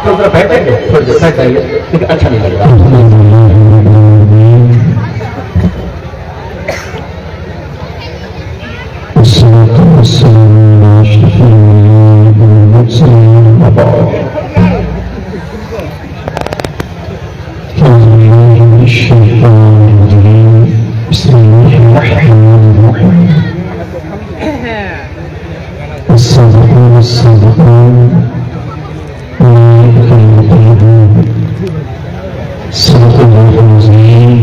تو ذرا بیٹھیں گے تھوڑی دیر بیٹھ جائیے کیونکہ اچھا نہیں لگ رہا. بسم الله الرحمن الرحيم. الصادقون الصادقون أولئك المطهرون. صدق الله العظيم.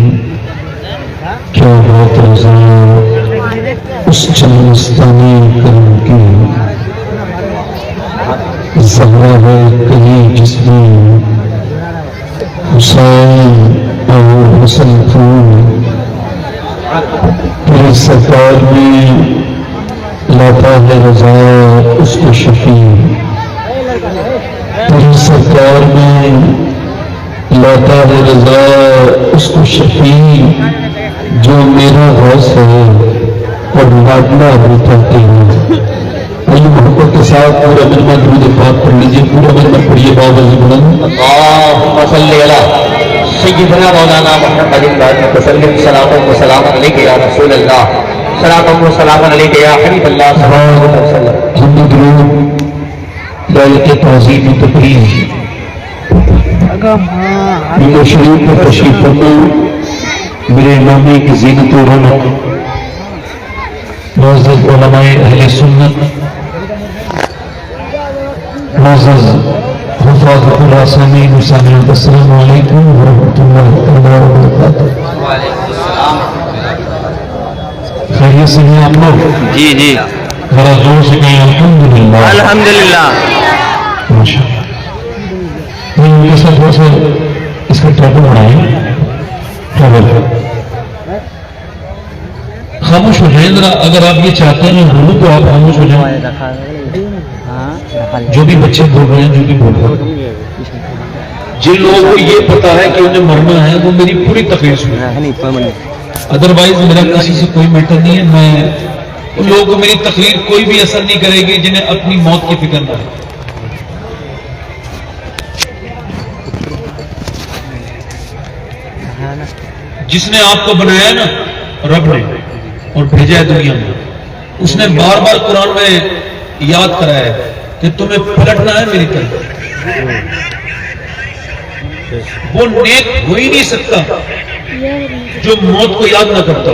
کیا بات رضا اس چلستانی کرم کی زہرا ہے کلی جس میں حسین اور حسن پھول پھر سرکار میں لاتا ہے رضا اس کو شفیع. پھر سرکار میں لاتا ہے رضا اس کو شفیع جو میرا غوث ہے اور لاڈلا بھی کہتے ہیں. آئیے محبت کے ساتھ پورا مجمع درود پاک پڑھ لیجیے. پورا مجمع پڑھیے بابا بلند. اللہم صلی علی سیدنا مولانا محمد وسلم. صلاۃ و سلام علیک یا رسول اللہ. صلاۃ و سلام علیک یا حبیب اللہ صلی اللہ علیہ وسلم. حمد درود لائق تعظیم و تقریم شریف میں تشریف فرما. میرے امامی کی زینت و رونق معزز علماء اہل سنت، معزز حفاظ اللہ سامعین و سامعات، السلام علیکم ورحمۃ اللہ وبرکاتہ. خیریت سے ہیں آپ لوگ؟ جی جی ذرا زور سے کہیں الحمدللہ. الحمدللہ. ماشاء اللہ. یہ سب تھوڑا سا اس کا ٹریبل بڑھائیں. ٹریبل خاموش ہو جائیں ذرا. اگر آپ یہ چاہتے ہیں میں بولوں تو آپ خاموش ہو جائیں. جو بھی بچے بول رہے ہیں، جو بھی بول رہے ہیں، جن لوگوں کو یہ پتا ہے کہ انہیں مرنا ہے وہ میری پوری تقریر سنیں. ادروائز میرا کسی سے کوئی میٹر نہیں ہے. میں ان لوگوں کو میری تقریر کوئی بھی اثر نہیں کرے گی جنہیں اپنی موت کی فکر نہ ہے. جس نے آپ کو بنایا نا رب نے اور بھیجا ہے دنیا میں، اس نے بار بار قرآن میں یاد کرایا ہے کہ تمہیں پلٹنا ہے میری طرف. وہ نیک ہو ہی نہیں سکتا جو موت کو یاد نہ کرتا.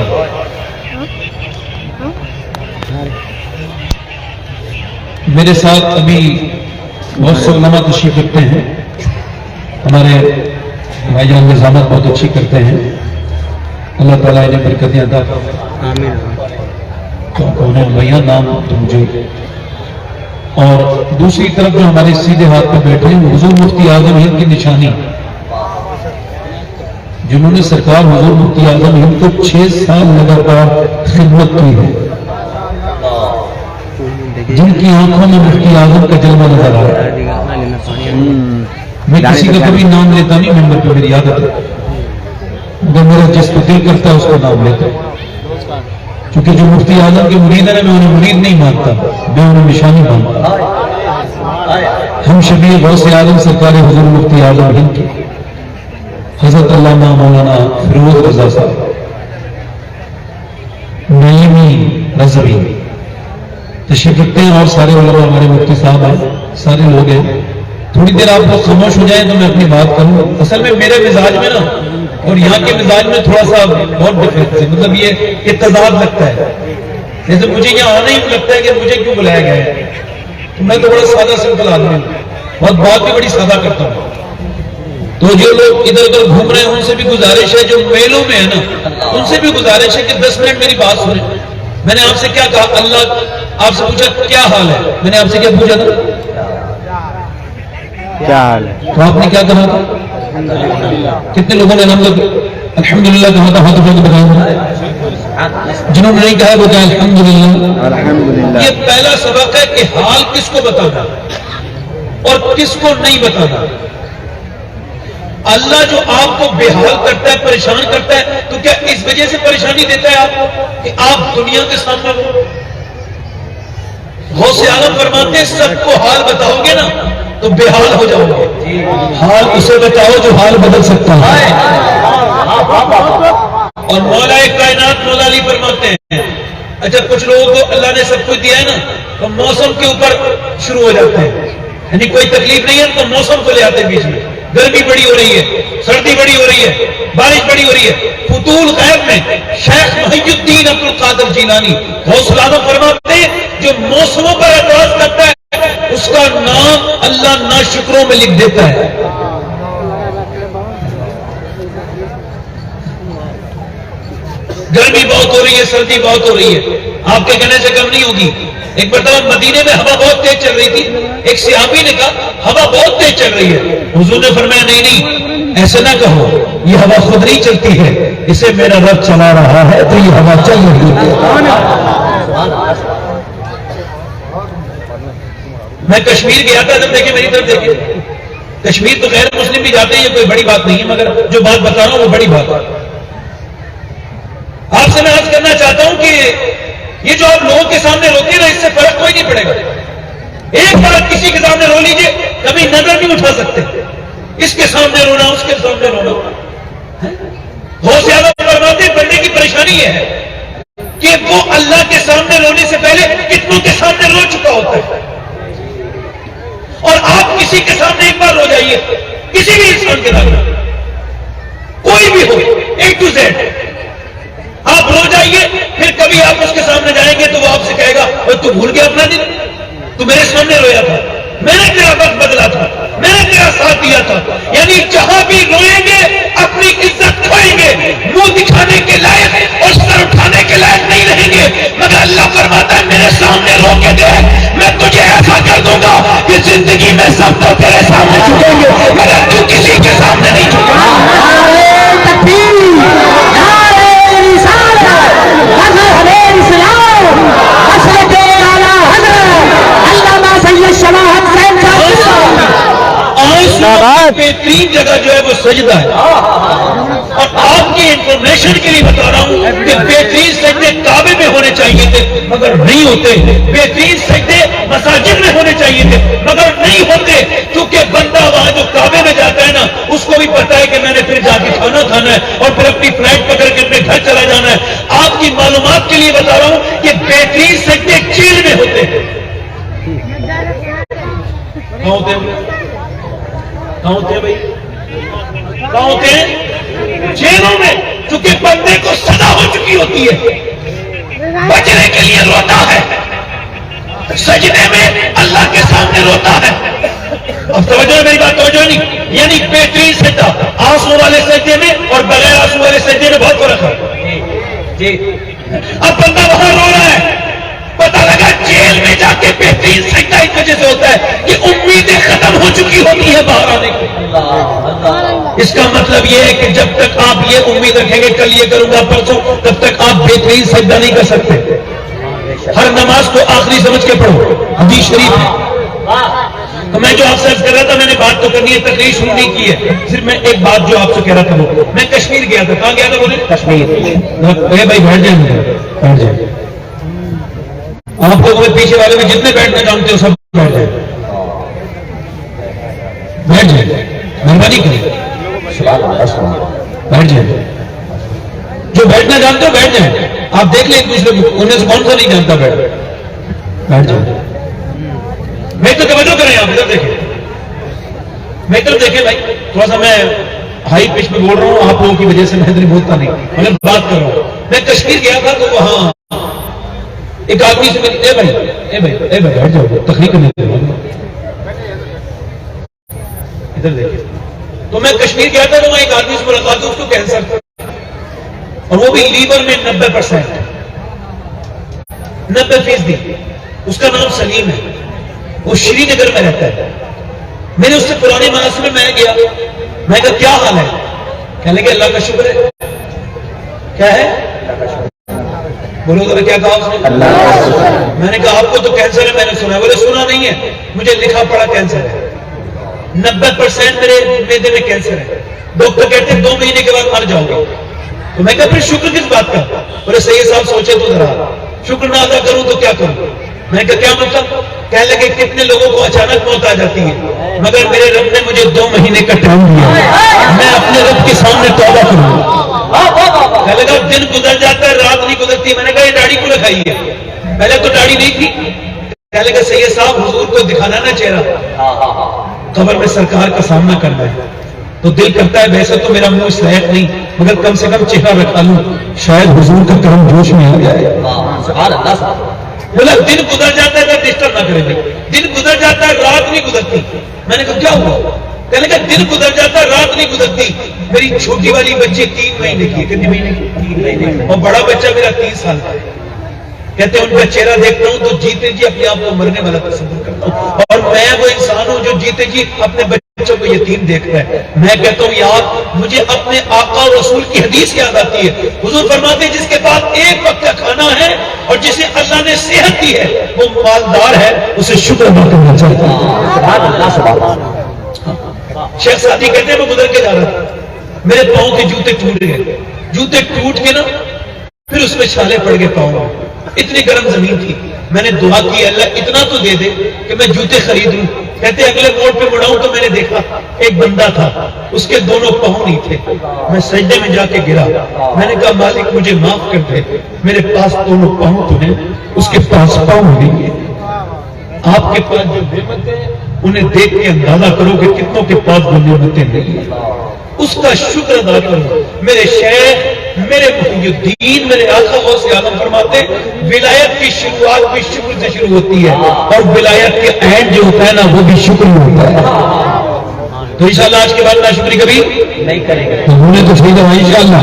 میرے ساتھ ابھی بہت سے علماء تشریف رکھتے ہیں. ہمارے بھائی جان نظامت بہت اچھی کرتے ہیں. اللہ تعالیٰ انہیں برکتیں عطا فرمائے. کون ہے بھیا نام تو مجھے. اور دوسری طرف جو ہمارے سیدھے ہاتھ پہ بیٹھے ہیں حضور مفتی اعظم ہند کی نشانی، جنہوں نے سرکار حضور مفتی اعظم ہند کو 6 سال لگاتار خدمت کی ہے، جن کی آنکھوں میں مفتی اعظم کا جلوہ نظر آ رہا ہے. میں کسی کا کبھی نام لیتا نہیں ممبر پہ، میری عادت ہے. اگر میرا جس کو دل کرتا ہے اس کو نام لیتا ہوں. کیونکہ جو مفتی اعظم کے مرید ہیں میں انہیں مرید نہیں مانتا، میں انہیں نشانی مانتا. ہم شبیر غوث اعظم سرکار حضور مفتی اعظم ہند کے حضرت علامہ مولانا فیروز رضا صاحب نعیمی رضوی تشریف رکھتے ہیں. اور سارے علماء ہمارے مفتی صاحب ہیں، سارے لوگ ہیں. تھوڑی دیر آپ لوگ خاموش ہو جائیں تو میں اپنی بات کروں. اصل میں میرے مزاج میں نا اور یہاں کے مزاج میں تھوڑا سا بہت ڈفرینس ہے. مطلب یہ اتضاد لگتا ہے. جیسے مجھے یہاں آنا ہی لگتا ہے کہ مجھے کیوں بلایا گیا ہے. تو میں تو بڑا سادہ سمپل آدمی ہوں، بہت بات بھی بڑی سادہ کرتا ہوں. تو جو لوگ ادھر ادھر گھوم رہے ہیں ان سے بھی گزارش ہے، جو میلوں میں ہے نا ان سے بھی گزارش ہے کہ 10 منٹ میری بات سنیں. میں نے آپ سے کیا کہا؟ اللہ آپ سے پوچھا کیا حال ہے. میں نے آپ سے کیا پوچھا تھا؟ کیا حال ہے؟ تو آپ نے کیا کہا تھا؟ کتنے لوگوں نے الحمدللہ کہا تھا؟ ہاتھ اٹھا کے بتائیں. جنہوں نے نہیں کہا وہ کہا الحمدللہ. یہ پہلا سبق ہے کہ حال کس کو بتانا اور کس کو نہیں بتانا. اللہ جو آپ کو بے حال کرتا ہے، پریشان کرتا ہے، تو کیا اس وجہ سے پریشانی دیتا ہے آپ کو کہ آپ دنیا کے سامنے غوث عالم فرماتے ہیں سب کو حال بتاؤ گے نا تو بے حال ہو جاؤ گے. حال اسے بتاؤ جو حال بدل سکتا ہے. اور مولا کائنات مولا علی فرماتے ہیں اچھا کچھ لوگوں کو اللہ نے سب کچھ دیا ہے نا تو موسم کے اوپر شروع ہو جاتے ہیں, یعنی کوئی تکلیف نہیں ہے تو موسم کو لے آتے ہیں بیچ میں. گرمی بڑی ہو رہی ہے, سردی بڑی ہو رہی ہے, بارش بڑی ہو رہی ہے. فتول غیب میں شیخ محی الدین عبد القادر جیلانی غوث العظم فرماتے ہیں جو موسموں پر اعتراض کرتا ہے اس کا نام اللہ ناشکروں میں لکھ دیتا ہے. گرمی بہت ہو رہی ہے, سردی بہت ہو رہی ہے, آپ کے کہنے سے کم نہیں ہوگی. ایک مرتبہ مدینے میں ہوا بہت تیز چل رہی تھی, ایک صحابی نے کہا ہوا بہت تیز چل رہی ہے. حضور نے فرمایا نہیں ایسے نہ کہو, یہ ہوا خود نہیں چلتی ہے, اسے میرا رب چلا رہا ہے تو یہ ہوا چل رہی ہے. میں کشمیر گیا تھا, جب دیکھیں میری طرف دیکھیں, کشمیر تو غیر مسلم بھی جاتے ہیں, یہ کوئی بڑی بات نہیں ہے, مگر جو بات بتا رہا ہوں وہ بڑی بات ہے. آپ سے میں عرض کرنا چاہتا ہوں کہ یہ جو آپ لوگوں کے سامنے روتے ہیں نا, اس سے فرق کوئی نہیں پڑے گا. ایک بار کسی کے سامنے رو لیجئے, کبھی نظر نہیں اٹھا سکتے. اس کے سامنے رونا, اس کے سامنے رونا. بہت زیادہ فرماتے ہیں بندے کی پریشانی یہ ہے کہ وہ اللہ کے سامنے رونے سے پہلے کتنوں کے سامنے رو چکا ہوتا ہے. اور آپ کسی کے سامنے ایک بار رو جائیے, کسی بھی انسان کے سامنے, کوئی بھی ہو, A to Z, آپ رو جائیے. پھر کبھی آپ اس کے سامنے جائیں گے تو وہ آپ سے کہے گا تو بھول گیا اپنا دن, تو میرے سامنے رویا تھا, میں نے تیرا وقت بدلا تھا, میں نے تیرا ساتھ دیا تھا. یعنی جہاں بھی روئیں گے اپنی عزت کھوئیں گے, منہ دکھانے کے لائق اور سر اٹھانے کے لائق نہیں رہیں گے. مگر اللہ فرماتا ہے میرے سامنے رو کے دیکھ, میں تجھے ایسا کر دوں گا کہ زندگی میں سب تو تیرے سامنے جھکیں گے مگر تو کسی کے سامنے نہیں جھکے گا. بہترین جگہ جو ہے وہ سجدہ ہے. اور آپ کی انفارمیشن کے لیے بتا رہا ہوں کہ بہترین سجدے کعبے میں ہونے چاہیے تھے مگر نہیں ہوتے. بہترین سجدے مساجد میں ہونے چاہیے تھے مگر نہیں ہوتے, کیونکہ بندہ وہاں جو کعبے میں جاتا ہے نا اس کو بھی پتا ہے کہ میں نے پھر جا کے کھانا کھانا ہے اور پھر اپنی فلائٹ پکڑ کے اپنے گھر چلا جانا ہے. آپ کی معلومات کے لیے بتا رہا ہوں کہ بہترین سجدے جیل میں ہوتے ہیں. کہاں ہوتے ہیں, کہاں ہوتے ہیں بھائی, کہاں ہوتے ہیں؟ جیلوں میں, کیونکہ بندے کو سزا ہو چکی ہوتی ہے, بچنے کے لیے روتا ہے, سجدے میں اللہ کے سامنے روتا ہے. اب توجہ میری بات, توجہ نہیں, یعنی بہترین سجدہ آنسو والے سجدے میں اور بغیر آنسو والے سجدے میں بہت فرق ہے. اب بندہ وہاں رو رہا ہے, پتا لگا جیل میں جا کے بہترین سجدہ اس وجہ سے ہوتا ہے کہ امیدیں ختم ہو چکی ہوتی ہے باہر آنے کی. اس کا مطلب یہ ہے کہ جب تک آپ یہ امید رکھیں گے کل یہ کروں گا پرسوں, تب تک آپ بہترین سجدہ نہیں کر سکتے. ہر نماز کو آخری سمجھ کے پڑھو, حدیث شریف ہے. تو میں جو آپ سے عرض کر رہا تھا, میں نے بات تو کرنی ہے, تقریر شروع نہیں کی ہے, صرف میں ایک بات جو آپ سے کہہ رہا تھا وہ, میں کشمیر گیا تھا. کہاں گیا تھا بولے؟ کشمیر. بھائی بیٹھ جائیں, بیٹھ جائیں. آپ لوگوں میں پیچھے والے میں جتنے بیٹھنا جانتے ہو سب بیٹھ جائیں, بیٹھ جائیں, مہربانی کریے, بیٹھ جائیں. جو بیٹھنا جانتے ہو بیٹھ جائیں. آپ دیکھ لیں ایک دوسرے کو, انہیں سے کون سا نہیں جانتا, بیٹھ جائیں. میں تو توجہ کریں, آپ ادھر دیکھیں, میں ادھر دیکھیں بھائی. تھوڑا سا میں ہائی پچ میں بول رہا ہوں, آپ لوگوں کی وجہ سے میں ادھر بولتا نہیں, میں بات کر رہا ہوں. میں کشمیر گیا تھا تو وہاں ایک آدمی سے ملی, اے بھائی بیٹھ جاؤ, تقریر کرنے ادھر دیکھیں. تو میں کشمیر گیا تھا تو وہاں ایک آدمی سے ملاقات, اس کو کینسر تھا اور وہ بھی لیور میں 90%, 90%. اس کا نام سلیم ہے, وہ شری نگر میں رہتا ہے. میں نے اس سے پرانے مناسب میں گیا, میں کہا کیا حال ہے, کہنے لگے اللہ کا شکر ہے. کیا ہے بولو ذرا, کیا کہا اس نے؟ اللہ. میں نے کہا آپ کو تو کینسر ہے, میں نے سنا. بولے سنا نہیں ہے, مجھے لکھا پڑا کینسر ہے, 90% میرے معدے میں کینسر ہے. ڈاکٹر کہتے ہیں 2 مہینے کے بعد مر جاؤ گے. تو میں کہا پھر شکر کس بات کا؟ بولے سید صاحب سوچے تو ذرا, شکر نہ ادا کروں تو کیا کروں. میں کہا کیا مطلب؟ کہنے لگے کتنے لوگوں کو اچانک موت آ جاتی ہے, مگر میرے رب نے مجھے 2 مہینے کا ٹائم دیا، میں اپنے رب کے سامنے توبہ کروں. کہنے لگا دن گزر جاتا ہے رات نہیں گزرتی. میں نے کہا یہ داڑھی کو لگائی ہے، پہلے تو داڑھی نہیں تھی. کہنے لگا سید صاحب حضور کو دکھانا نا چہرہ، قبر میں سرکار کا سامنا کرنا ہے. تو دل کرتا ہے ویسے تو میرا منہ اس لائق نہیں، مگر کم سے کم چہرہ رکھا لوں، شاید حضور کا کرم جوش میں آ جائے. بولا دن گزر جاتا ہے ڈسٹرب نہ کریں گے، دن گزر جاتا ہے رات نہیں گزرتی. میں نے کہا کیا ہوا؟ کہنے لگا دن گزر جاتا ہے رات نہیں گزرتی. میری چھوٹی والی بچی 3 مہینے کی ہے. کتنے مہینے کی؟ 3 مہینے. اور بڑا بچہ میرا 30 سال کا ہے. کہتے ہیں ان کا چہرہ دیکھتا ہوں تو جیتے جی اپنے آپ کو مرنے والا تصور کرتا ہوں، اور میں وہ انسان ہوں جو جیتے جی اپنے بچوں کو یتیم دیکھتا ہے. میں کہتا ہوں یار مجھے اپنے آقا اور رسول کی حدیث یاد آتی ہے. حضور فرماتے ہیں جس کے پاس ایک وقت کا کھانا ہے اور جسے اللہ نے صحت دی ہے وہ مالدار ہے، اسے شکر ادا کرنا چاہیے. شیخ سعدی کہتے ہیں میں گزر کے جا رہا تھا، میرے پاؤں کے جوتے ٹوٹ گئے. جوتے ٹوٹ کے نا پھر اس میں چھالے پڑ گئے پاؤں میں. اتنی گرم زمین تھی. میں نے دعا کی اللہ اتنا تو دے دے کہ میں جوتے خرید لوں. کہتے اگلے موڑ پہ مڑا ہوں تو میں نے دیکھا ایک بندہ تھا، اس کے دونوں پاؤں نہیں تھے. میں سجدے میں جا کے گرا. میں نے کہا مالک مجھے معاف کر دے، میرے پاس دونوں پاؤں تو ہیں، اس کے پاس پاؤں نہیں ہے. آپ کے پاس جو نعمتیں ہیں انہیں دیکھ کے اندازہ کرو کہ کتنوں کے پاس وہ نعمتیں نہیں ہیں. اس کا شکر ادا کرو. میرے شیخ میرے محی الدین میرے آقا غوث اعظم فرماتے ہیں ولایت کی شروعات بھی شکر سے شروع ہوتی ہے، اور ولایت کے اینڈ جو ہوتا ہے نا وہ بھی شکر ہی ہوتا ہے. تو انشاءاللہ آج کے بعد ناشکری کبھی نہیں کریں گے. انہوں نے تو صحیح کہا انشاءاللہ.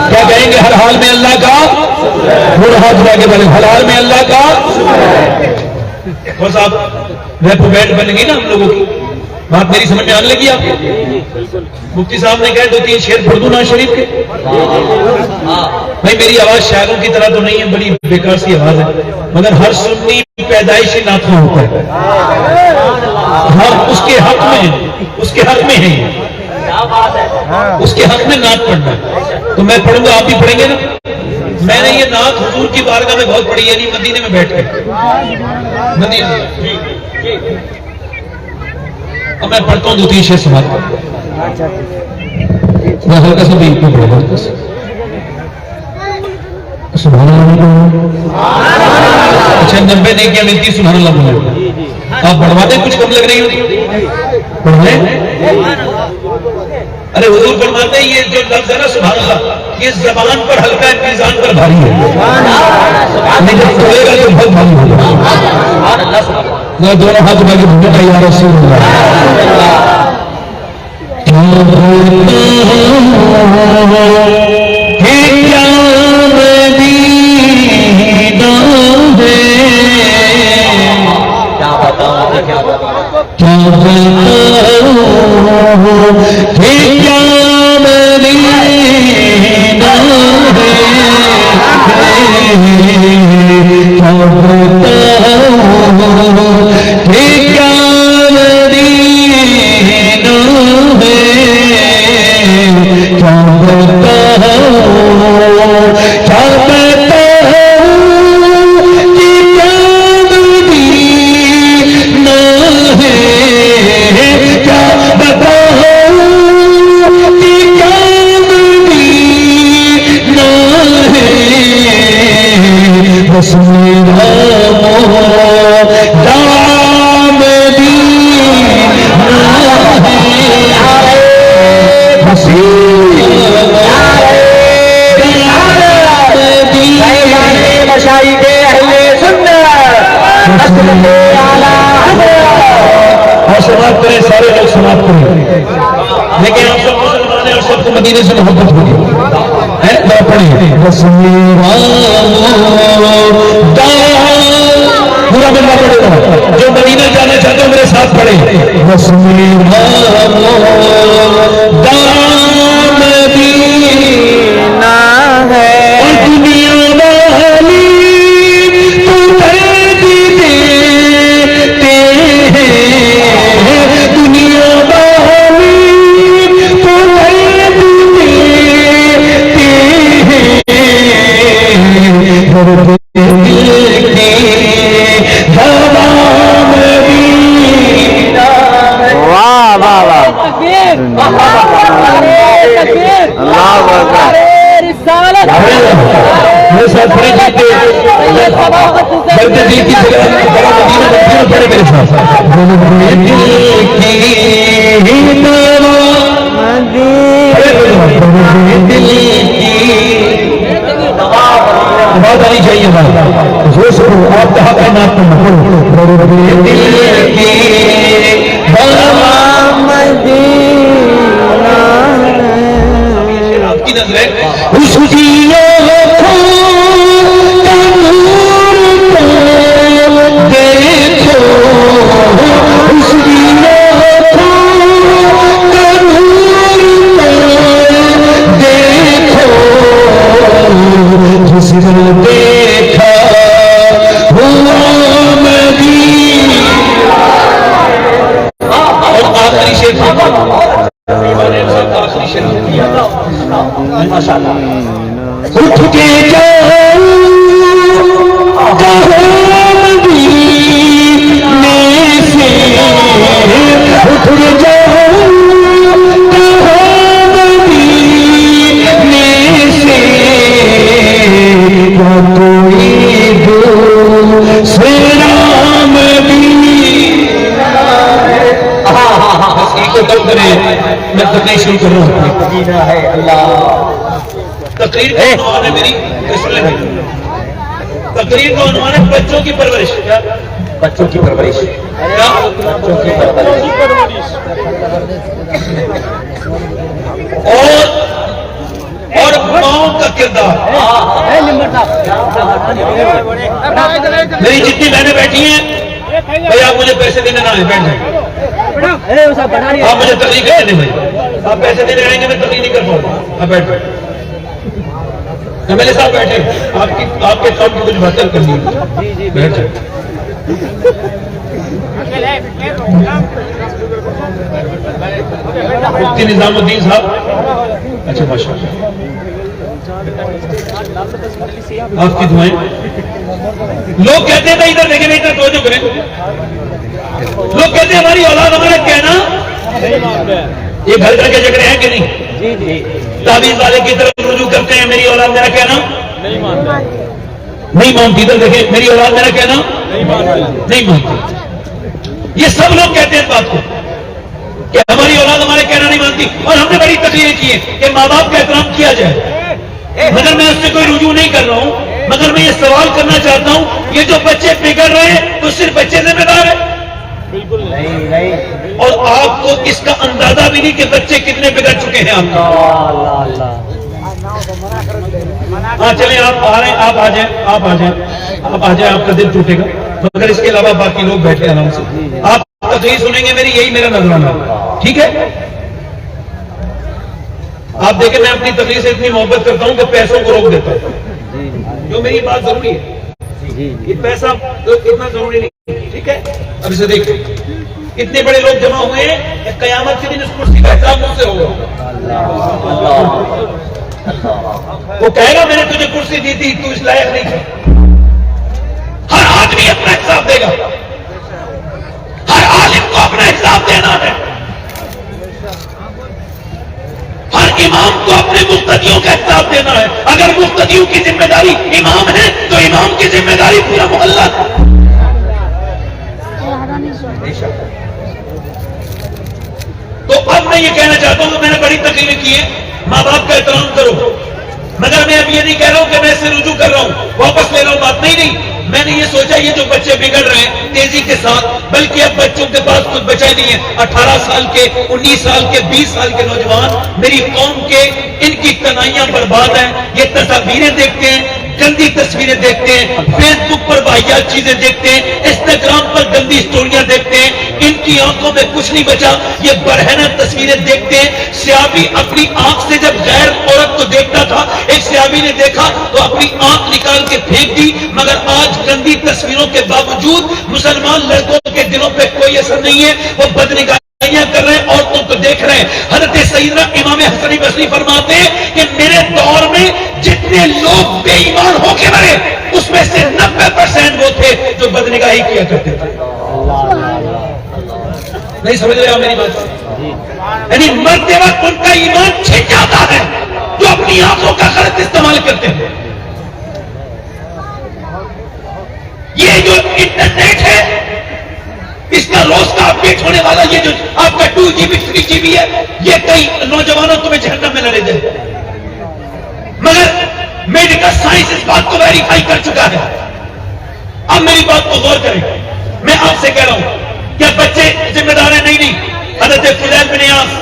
کیا کہیں گے؟ ہر حال میں اللہ کا وہ ہاتھ اٹھا کے بولے ہر حال میں اللہ کا. اور صاحب ریپو بیٹ بن گئی نا ہم لوگوں کی بات، میری سمجھ میں آنے لگی آپ کو؟ مفتی صاحب نے کہا 2-3 شعر پڑھ دوں نواز شریف کے. بھائی میری آواز شاعروں کی طرح تو نہیں ہے، بڑی بیکار سی آواز ہے، مگر ہر سنی پیدائشی نعتخواں ہوتا ہے. ہم اس کے حق میں ہیں، اس کے حق میں ہیں، اس کے حق میں نعت پڑھنا ہے. تو میں پڑھوں گا، آپ بھی پڑھیں گے نا. میں نے یہ نعت حضور کی بارگاہ میں بہت پڑھی، یعنی مدینے میں بیٹھ کے. مدینے اب میں پڑھتا ہوں 2-3 شعر سماعت کرتا ہوں. میں ہلکا سا بھی اتنا پڑھا ہلکا سا. سبحان اللہ. اچھا 90 نہیں کیا ملتی سبحان اللہ بولے. آپ بڑھوا دیں، کچھ کم لگ رہی ہو پڑھائیں. ارے حضور فرماتے ہیں یہ جو لفظ ہے نا سبحان اللہ، یہ زبان پر ہلکا ہے، میزان پر بھاری ہے. نہیں جب پڑھے گا تو بہت بھاری ہوگا. میں دونوں ہاتھ اٹھا کے بھوجا یا رسول اللہ. سارے لوگ سماعت کریں، لیکن آپ سب مسلمان ہیں اور سب کو مدینے سے محبت ہوگی. پڑھیں پورا بندہ پڑھے گا. جو مدینہ جانا چاہتے ہو میرے ساتھ پڑھیں. میرے ساتھ پڑے جیتے دل کی جگہ بڑا مدینہ مدینہ پڑے میرے ساتھ بات آنی چاہیے زور سے آپ کہاں کا نام آپ کی نظر ہے اٹھ کے جاؤ مدینے سے اٹھ کے جاؤ مدینے سے یا کوئی دوسرا مدینہ کو کم کریں میں تقریر شروع کر رہا ہوں مدینہ ہے اللہ تقریر کا عنوان ہے میری تقریر کا عنوان ہے بچوں کی پرورش بچوں کی پرورش بچوں کی پرورش اور ماؤں کا کردار میری جتنی بہنیں بیٹھی ہیں بھائی آپ مجھے پیسے دینے نہ آئے بیٹھ جائیں آپ مجھے تقریر کرنے دیں بھائی آپ پیسے دینے آئیں گے میں تقریر نہیں کر پاؤں گا آپ بیٹھ جائیں ایم ایل اے صاحب بیٹھے آپ کے کام کی کچھ باتیں کرنی ہے بیٹھ جائیں مفتی نظام الدین صاحب اچھا ماشاء اللہ آپ کی دعائیں لوگ کہتے ہیں ادھر دیکھیں ادھر توجہ کریں لوگ کہتے ہیں ہماری اولاد ہمارا کہنا یہ گھر گھر کے جھگڑے ہیں کہ نہیں تعویذ والے کی طرف رجوع کرتے ہیں میری اولاد میرا کہنا نہیں مانتی ادھر دیکھیں میری اولاد میرا کہنا نہیں مانتی یہ سب لوگ کہتے ہیں اس بات کو کہ ہماری اولاد ہمارے کہنا نہیں مانتی اور ہم نے بڑی تقریریں کی ہیں کہ ماں باپ کا احترام کیا جائے مگر میں اس سے کوئی رجوع نہیں کر رہا ہوں مگر میں یہ سوال کرنا چاہتا ہوں یہ جو بچے بگڑ رہے ہیں تو صرف بچے ذمہ دار ہیں بالکل نہیں اور آپ کو اس کا اندازہ بھی نہیں کہ بچے کتنے بگڑ چکے ہیں آپ ہاں چلیں آپ آ رہے ہیں آپ آ جائیں آپ آ جائیں آپ کا دل ٹوٹے گا مگر اس کے علاوہ باقی لوگ بیٹھے آرام سے آپ تقریر سنیں گے میری یہی میرا نظرانہ ٹھیک ہے آپ دیکھیں میں اپنی تقریر سے اتنی محبت کرتا ہوں کہ پیسوں کو روک دیتا ہوں جو میری بات ضروری ہے یہ پیسہ اتنا ضروری نہیں ٹھیک ہے اب اسے دیکھیں اتنے بڑے لوگ جمع ہوئے ہیں کہ قیامت کے دن اس کرسی کا حساب مجھ سے ہوگا وہ کہے گا میں نے تجھے کرسی دی تھی تو اس لائق نہیں تھا ہر آدمی اپنا حساب دے گا ہر عالم کو اپنا حساب دینا ہے ہر امام کو اپنے مقتدیوں کا حساب دینا ہے اگر مقتدیوں کی ذمہ داری امام ہے تو امام کی ذمہ داری پورا محلہ ہے تو اب میں یہ کہنا چاہتا ہوں کہ میں نے بڑی تقریریں کی ہیں ماں باپ کا احترام کرو مگر میں اب یہ نہیں کہہ رہا ہوں کہ میں اس سے رجوع کر رہا ہوں واپس لے رہا ہوں بات نہیں میں نے یہ سوچا یہ جو بچے بگڑ رہے ہیں تیزی کے ساتھ بلکہ اب بچوں کے پاس کچھ بچے نہیں ہیں 18 سال کے 19 سال کے 20 سال کے نوجوان میری قوم کے ان کی تنہائیاں برباد ہیں یہ تصاویریں دیکھتے ہیں گندی تصویریں دیکھتے ہیں فیس بک پر واحیات چیزیں دیکھتے ہیں انسٹاگرام پر گندی اسٹوریاں دیکھتے ہیں ان کی آنکھوں میں کچھ نہیں بچا یہ برہنہ تصویریں دیکھتے ہیں سیابی اپنی آنکھ سے جب غیر عورت کو دیکھتا تھا ایک سیابی نے دیکھا تو اپنی آنکھ نکال کے پھینک دی مگر آج گندی تصویروں کے باوجود مسلمان لڑکوں کے دلوں پہ کوئی اثر نہیں ہے وہ بدنگاہیاں کر رہے ہیں عورتوں کو دیکھ رہے ہیں حضرت سیدنا امام حسن بصری فرماتے ہیں کہ میرے دور میں جتنے لوگ بے ایمان ہو کے مرے اس میں سے 90% وہ تھے جو بدنگاہی کیا کرتے تھے نہیں سمجھ رہے آپ میری بات یعنی مرتے وقت ان کا ایمان چھن جاتا ہے جو اپنی آنکھوں کا غلط استعمال کرتے ہیں. یہ جو انٹرنیٹ ہے اس کا روز کا اپڈیٹ ہونے والا یہ جو آپ کا 2 GB 3 GB ہے یہ کئی نوجوانوں تمہیں جہنم میں نہ لے جائے. مگر میڈیکل سائنس اس بات کو ویریفائی کر چکا ہے. اب میری بات کو غور کریں. میں آپ سے کہہ رہا ہوں کیا بچے ذمہ دار ہیں؟ نہیں. حضرت فضیل بن عیاض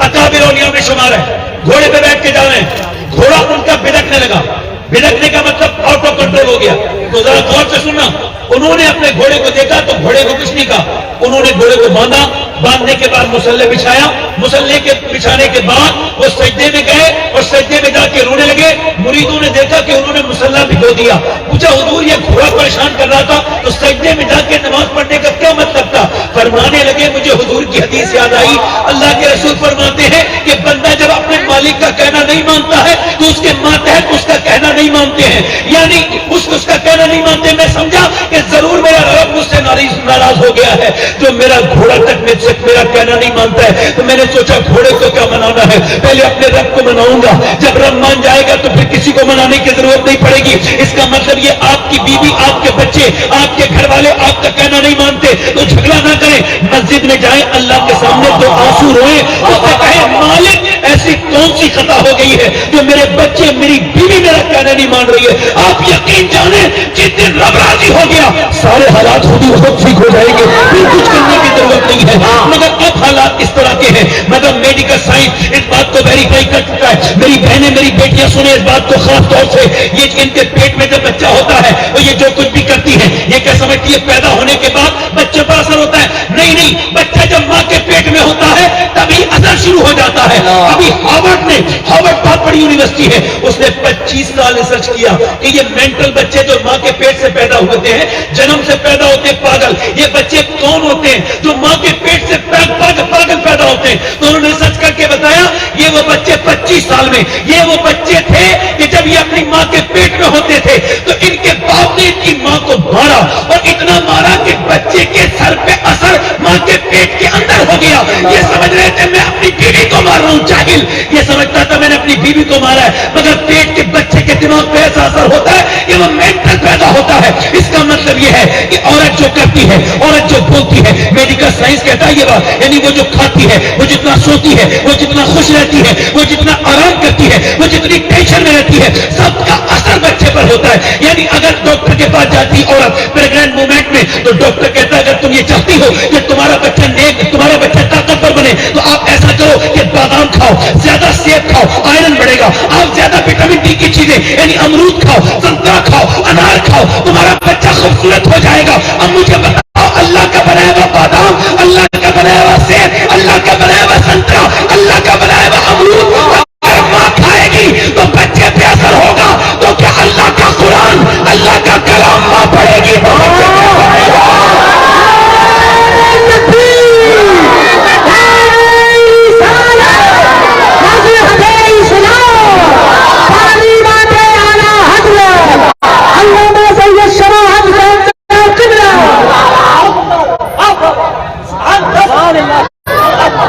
اکابر اولیاء میں شمار ہے. گھوڑے پہ بیٹھ کے جا رہے ہیں, گھوڑا ان کا بھڑکنے لگا. بھڑکنے کا مطلب آؤٹ آف کنٹرول ہو گیا. تو ذرا غور سے سننا, انہوں نے اپنے گھوڑے کو دیکھا تو گھوڑے کو کچھ نہیں کہا. انہوں نے گھوڑے کو باندھا, باندھنے کے بعد مسلح بچھایا. مسلح کے بچھانے کے بعد وہ سجدے میں گئے اور سجدے میں جا کے رونے لگے. مریدوں نے دیکھا کہ انہوں نے مسلح بھگو دیا. پوچھا حضور یہ گھوڑا پریشان کر رہا تھا تو سجدے میں جا کے نماز پڑھنے کا کیا مطلب تھا؟ فرمانے لگے مجھے حضور کی حدیث یاد آئی. اللہ کے رسول فرماتے ہیں کہ بندہ جب اپنے مالک کا کہنا نہیں مانتا ہے تو اس کے ماتحت اس کا کہنا نہیں مانتے ہیں, یعنی اس کا کہنا نہیں مانتے. میں سمجھا کہ ضرور میرا رب مجھ سے ناراض ہو گیا ہے جو میرا گھوڑا تک میرا کہنا نہیں مانتا ہے. تو میں نے سوچا گھوڑے کو کیا منانا ہے, پہلے اپنے رب کو مناؤں گا. جب رب مان جائے گا تو پھر کسی کو منانے کی ضرورت نہیں پڑے گی. اس کا مطلب یہ آپ کی بیوی, آپ کے بچے, آپ کے گھر والے آپ کا کہنا نہیں مانتے تو جھگڑا نہ کریں. مسجد میں جائیں, اللہ کے سامنے تو آنسو روئیں, اس سے کہیں مالک ایسی کون سی خطا ہو گئی ہے جو میرے بچے میری بیوی میرا کہنا نہیں مان رہی ہے. آپ یقین جانیں جس دن رب راضی ہو گیا سارے حالات خود ہی وقت ٹھیک ہو جائیں گے, پھر کچھ کرنے کی ضرورت نہیں ہے. مگر اب حالات اس طرح کے ہیں. مگر میڈیکل سائنس اس بات کو ویریفائی کر چکا ہے. میری بہنیں, میری بیٹیاں سنیں اس بات کو خاص طور سے. یہ ان کے پیٹ میں جب بچہ ہوتا ہے تو یہ جو کچھ بھی کرتی ہے یہ کیا سمجھتی ہے پیدا ہونے کے بعد بچے پر اثر ہوتا ہے؟ نہیں. بچہ جب ماں کے پیٹ میں ہوتا ہے تبھی اثر شروع ہو جاتا ہے. ابھی ہارورڈ بہت بڑی یونیورسٹی ہے, اس نے 25 سال ریسرچ کیا کہ یہ مینٹل بچے جو ماں کے پیٹ سے پیدا ہوتے ہیں, جنم سے پیدا ہوتے ہیں پاگل, یہ بچے کون ہوتے ہیں جو ماں کے پیٹ سے پاگل پیدا ہوتے ہیں؟ تو انہوں نے ریسرچ کر کے بتایا یہ وہ بچے 25 سال میں یہ وہ بچے تھے کہ جب یہ اپنی ماں کے پیٹ میں ہوتے تھے تو ان کے باپ نے ان کی ماں کو مارا اور اتنا مارا کہ بچے کے سر پہ اثر ماں کے پیٹ کے اندر ہو گیا. یہ سمجھ رہے تھے میں اپنی بیوی کو مار رہا ہوں, جاہل. یہ سمجھتا تھا میں نے اپنی بیوی کو مارا ہے, مگر پیٹ کے بچے کے دماغ پہ ایسا اثر ہوتا ہے کہ وہ مینٹل پیدا ہوتا ہے. اس کا مطلب یہ ہے کہ عورت جو کرتی ہے, عورت جو بولتی ہے, میڈیکل سائنس کہتا ہے یہ بات, یعنی وہ جو کھاتی ہے, وہ جتنا سوتی ہے, وہ جتنا خوش رہتی ہے, وہ جتنا آرام کرتی ہے, وہ جتنی ٹینشن میں رہتی ہے, سب کا اثر بچے پر ہوتا ہے. یعنی اگر ڈاکٹر کے پاس جاتی عورت پریگننٹ مومنٹ میں تو ڈاکٹر کہتا ہے اگر تم یہ چاہتی ہو کہ تمہارا بچہ نیک, تمہارا بچہ طاقتور بنے تو آپ ایسا کرو کہ بادام کھاؤ, زیادہ سیب کھاؤ, آئرن بڑھے گا. آپ زیادہ وٹامن ڈی کی چیزیں یعنی امرود کھاؤ, سنترا کھاؤ, انار کھاؤ, تمہارا بچہ خوبصورت ہو جائے گا. اب مجھے بتاؤ اللہ کا بنایا ہوا بادام, اللہ کا بنایا ہوا سیب, اللہ کا بنایا ہوا سنترا, اللہ کا بنایا ہوا امرود اگر ماں کھائے گی تو بچے پہ اثر ہوگا, تو کیا اللہ کا قرآن, اللہ کا کلام ماں پڑھے گی تو بچے پہ اثر ہوگا.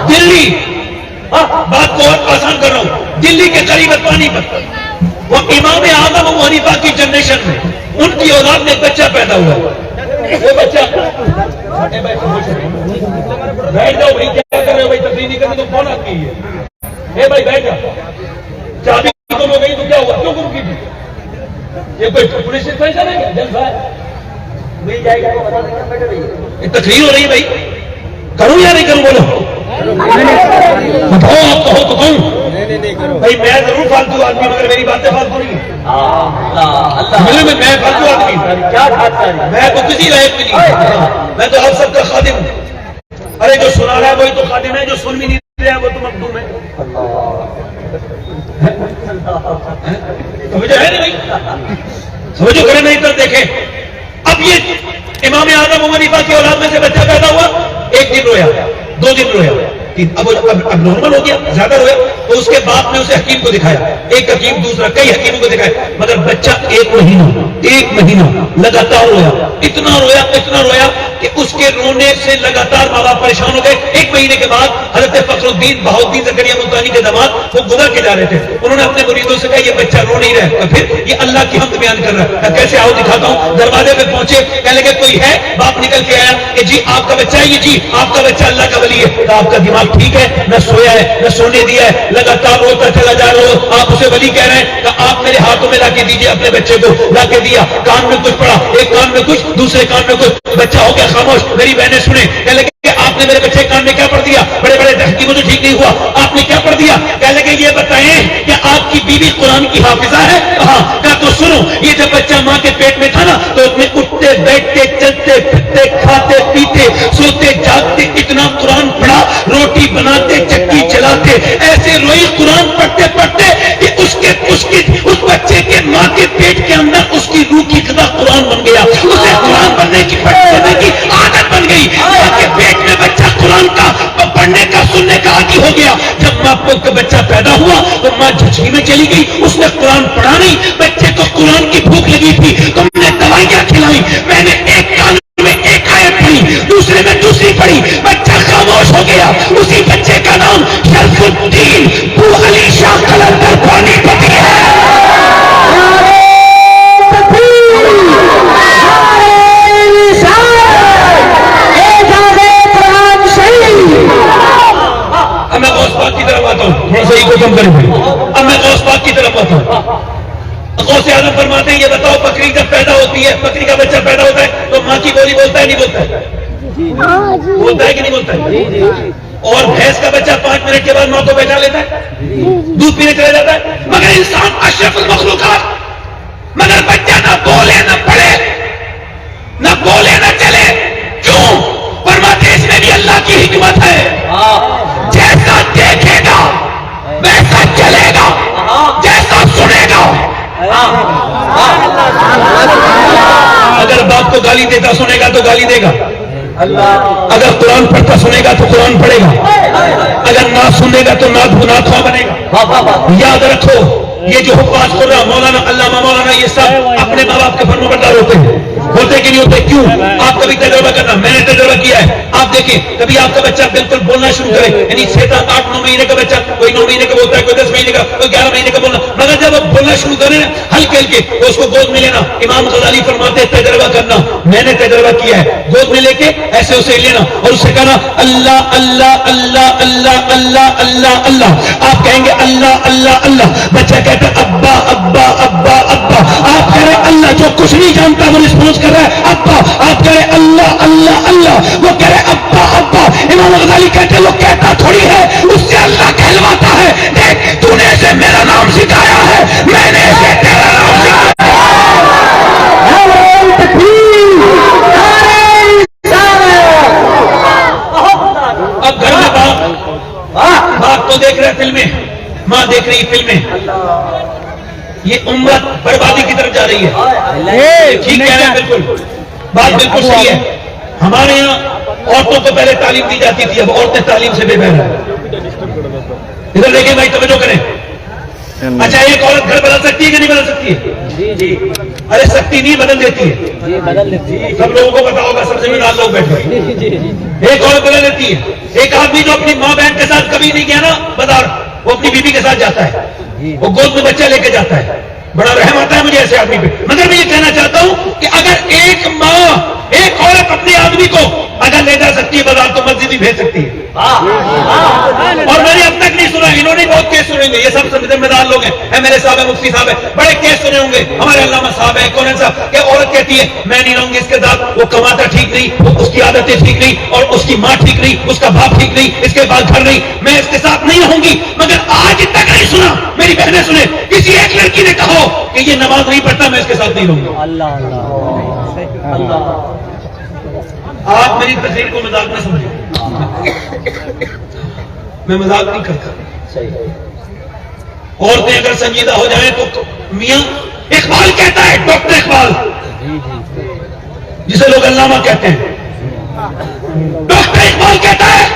دلی, بات کو اور آسان کر رہا ہوں, دلی کے قریب پانی پر وہ امام اعظم ابو حنیفہ کی جنریشن میں ان کی اولاد میں ایک بچہ پیدا ہوا. وہ بچہ بیٹھ جاؤ بھائی, کیا کر رہے ہو بھائی, تقریر نہیں کرنے تو کون آتی ہے؟ اے بھائی بیٹھ جاؤ, چابی گم ہو گئی تو کیا ہوا, کیوں گم کی تھی؟ یہ کوئی پولیس اسٹیشن ہے کیا, جلسہ ہے, مل جائے گا. یہ تقریر ہو رہی ہے بھائی, کروں یا نہیں کروں, بولو بتاؤ, آپ کہو تو کہوں بھائی. میں ضرور فالتو آدمی, مگر میری باتیں فالتو نہیں ہیں. میں فالتو آدمی, میں تو کسی لائق میں نہیں, میں تو آپ سب کا خادم ہوں. ارے جو سنا رہا ہے وہی تو خادم ہے, جو سن بھی نہیں رہا ہے وہ تو مخدوم ہے. سمجھو ہے نہیں, سمجھو کرے نہیں تو دیکھیں. اب یہ امام اعظم ابو حنیفہ کی اولاد میں سے بچہ پیدا ہوا, ایک دن رویا, 2 دن رویا, اب نارمل ہو گیا, زیادہ رویا تو اس کے باپ نے اسے حکیم کو دکھایا, ایک حکیم, دوسرا, کئی حکیموں کو دکھایا, مگر بچہ 1 مہینہ لگاتار رویا, اتنا رویا کہ اس کے رونے سے لگاتار ماں باپ پریشان ہو گئے. 1 مہینے کے بعد حضرت فخر الدین بہاؤالدین زکریا ملتانی کے داماد وہ گزر کے جا رہے تھے. انہوں نے اپنے مریدوں سے کہا یہ بچہ رو نہیں رہا ہے. پھر یہ اللہ کی حمد بیان کر رہا ہے. کہا کیسے آؤ دکھاتا ہوں. دروازے پہ پہنچے, کہنے لگے کوئی ہے؟ باپ نکل کے آیا کہ جی آپ کا بچہ ہے. یہ جی آپ کا بچہ اللہ کا ولی ہے. کہا آپ کا دماغ ٹھیک ہے؟ نہ سویا ہے نہ سونے دیا ہے, لگاتار روتا چلا جا رہا ہو, آپ اسے ولی کہہ رہے ہیں. کہا آپ میرے ہاتھوں میں لا کے دیجیے اپنے بچے کو. لا کے دیا, کان میں کچھ پڑا, ایک کان میں کچھ دوسرے کان میں کچھ. بچہ ہو گیا خاموش. میری بہنیں سنیں, کہنے لگے کہ آپ نے میرے بچے کان میں کیا پڑھ دیا؟ بڑے بڑے حکیموں تو ٹھیک نہیں ہوا, آپ نے کیا پڑھ دیا؟ کہنے لگے یہ بتائیں کہ آپ کی بیوی قرآن کی حافظہ ہے؟ ہاں. کہا تو سنو, یہ جب بچہ ماں کے پیٹ میں تھا نا تو اس میں اٹھتے بیٹھتے چلتے پھرتے کھاتے پیتے سوتے جاگتے اتنا قرآن پڑھا, روٹی بناتے چکی چلاتے ایسے روئی قرآن پڑھتے پڑھتے کہ اس بچے کے ماں کے پیٹ کے اندر اس کی روح کی غذا قرآن بن گیا. اسے قرآن پڑھنے کی عادت بن گئی. ماں کے پیٹ میں بچہ قرآن کا پڑھنے کا سننے کا عادی ہو گیا. جب ماں کا بچہ پیدا ہوا تو ماں جھجھی میں چلی گئی. اس نے قرآن پڑھا نہیں, بچے کو قرآن کی بھوک لگی تھی, تم نے دوائیاں کھلائی. میں نے ایک کان میں ایک آیت پڑھی, دوسرے میں دوسری پڑھی, بچہ خاموش ہو گیا. اسی بچے کا نام شرف الدین بو علی شاہ قلندر پانی پتی ہے. اب میں غوث پاک کی طرف آتا ہوں, تھوڑا سا ایگو کم کریں بھائی. اب میں غوث پاک کی طرف آتا ہوں. غوث اعظم فرماتے ہیں یہ بتاؤ بکری جب پیدا ہوتی ہے, بکری کا بچہ پیدا ہوتا ہے تو ماں کی بولی بولتا ہے نہیں بولتا ہے؟ بولتا ہے کہ نہیں بولتا ہے؟ اور بھینس کا بچہ 5 منٹ کے بعد ماں کو پہچان لیتا ہے, دودھ پینے چلا جاتا ہے. مگر انسان اشرف المخلوقات, مگر بچہ نہ بولے نہ پڑھے نہ بولے نہ چلے. کیوں؟ فرماتے اس میں بھی اللہ کی حکمت ہے. جیسا دیکھے گا ویسا چلے گا, جیسا سنے گا. اگر باپ کو گالی دیتا سنے گا تو گالی دے گا, اگر قرآن پڑھتا سنے گا تو قرآن پڑھے گا, اگر نہ سنے گا تو نعت خواہ بنے گا. یاد رکھو یہ جو حفاظ قرآ مولانا علامہ مولانا یہ سب اپنے ماں باپ کے فرما بردار ہوتے ہیں. ہوتے کہ نہیں ہوتے؟ کیوں؟ آپ کبھی تجربہ کرنا, میں نے تجربہ کیا ہے. آپ دیکھیں کبھی آپ کا بچہ بالکل بولنا شروع کرے, یعنی 6 8 9 مہینے کا بچہ, کوئی 9 مہینے کا بولتا ہے, کوئی 10 مہینے کا, کوئی 11 مہینے کا بولنا, مگر جب وہ بولنا شروع کرے نا ہلکے ہلکے تو اس کو گود میں لینا. امام غزالی فرماتے ہیں تجربہ کرنا, میں نے تجربہ کیا ہے. گود میں لے کے ایسے اسے لینا اور اسے کہنا اللہ اللہ اللہ اللہ اللہ اللہ اللہ. آپ کہیں گے اللہ اللہ اللہ, بچہ کہتا ہے ابا ابا ابا ابا. آپ کہہ رہے اللہ جو کچھ نہیں جانتا وہ رسپانس کر رہا ہے ابا. آپ کہہ رہے اللہ اللہ اللہ, وہ کہہ رہے ابا ابا. امام غزالی کہتے ہیں وہ کہتا تھوڑی ہے, اس سے اللہ کہلواتا ہے. دیکھ تو نے اسے میرا نام سکھایا ہے, میں نے اسے تیرا نام سکھایا. اب گھر میں باپ تو دیکھ رہے فلمیں, ماں دیکھ رہی فلمیں. یہ امت بربادی کی طرف جا رہی ہے. ٹھیک کہہ رہے ہیں, بالکل بات بالکل صحیح ہے. ہمارے یہاں عورتوں کو پہلے تعلیم دی جاتی تھی, اب عورتیں تعلیم سے بے بہر ہیں. ادھر دیکھیں بھائی, توجہ کریں. اچھا ایک عورت گھر بدل سکتی ہے کہ نہیں بدل سکتی ہے؟ ارے سکتی نہیں, بدل دیتی ہے. سب لوگوں کو پتا ہوگا, سب سے بھی 9 لوگ بیٹھے. ایک عورت بدل دیتی ہے. ایک آدمی جو اپنی ماں بہن کے ساتھ کبھی نہیں گیا نا بازار, وہ اپنی بیوی کے ساتھ جاتا ہے, وہ گود میں بچہ لے کے جاتا ہے. بڑا رحم آتا ہے مجھے ایسے آدمی پہ. مگر میں یہ کہنا چاہتا ہوں کہ اگر ایک ماں ایک عورت اپنے آدمی کو اگر لے جا سکتی ہے بازار تو مسجد بھی بھیج سکتی ہے. اور میں نے اب تک نہیں سنا, انہوں نے بہت کیس سنے گے, یہ سب ذمہ دار لوگ ہیں, ایم ایل اے صاحب ہے, مفتی صاحب ہے, بڑے کیس سنے ہوں گے. ہمارے علامہ صاحب ہیں, کون صاحب, کہ عورت کہتی ہے میں نہیں رہوں گی اس کے ساتھ, وہ کماتا ٹھیک نہیں, اس کی عادتیں ٹھیک نہیں, اور اس کی ماں ٹھیک نہیں, اس کا باپ ٹھیک نہیں, اس کے بعد گھر نہیں, میں اس کے ساتھ نہیں رہوں گی. مگر آج تک نہیں سنا, میری بہنیں سنے, کسی ایک لڑکی نے کہو کہ یہ نماز نہیں پڑھتا میں اس کے ساتھ نہیں رہوں گا. اللہ آپ میری تقریر کو مذاق نہ سمجھیں, میں مذاق نہیں کرتا. عورتیں اگر سنجیدہ ہو جائیں تو میاں اقبال کہتا ہے, ڈاکٹر اقبال جسے لوگ علامہ کہتے ہیں, ڈاکٹر اقبال کہتا ہے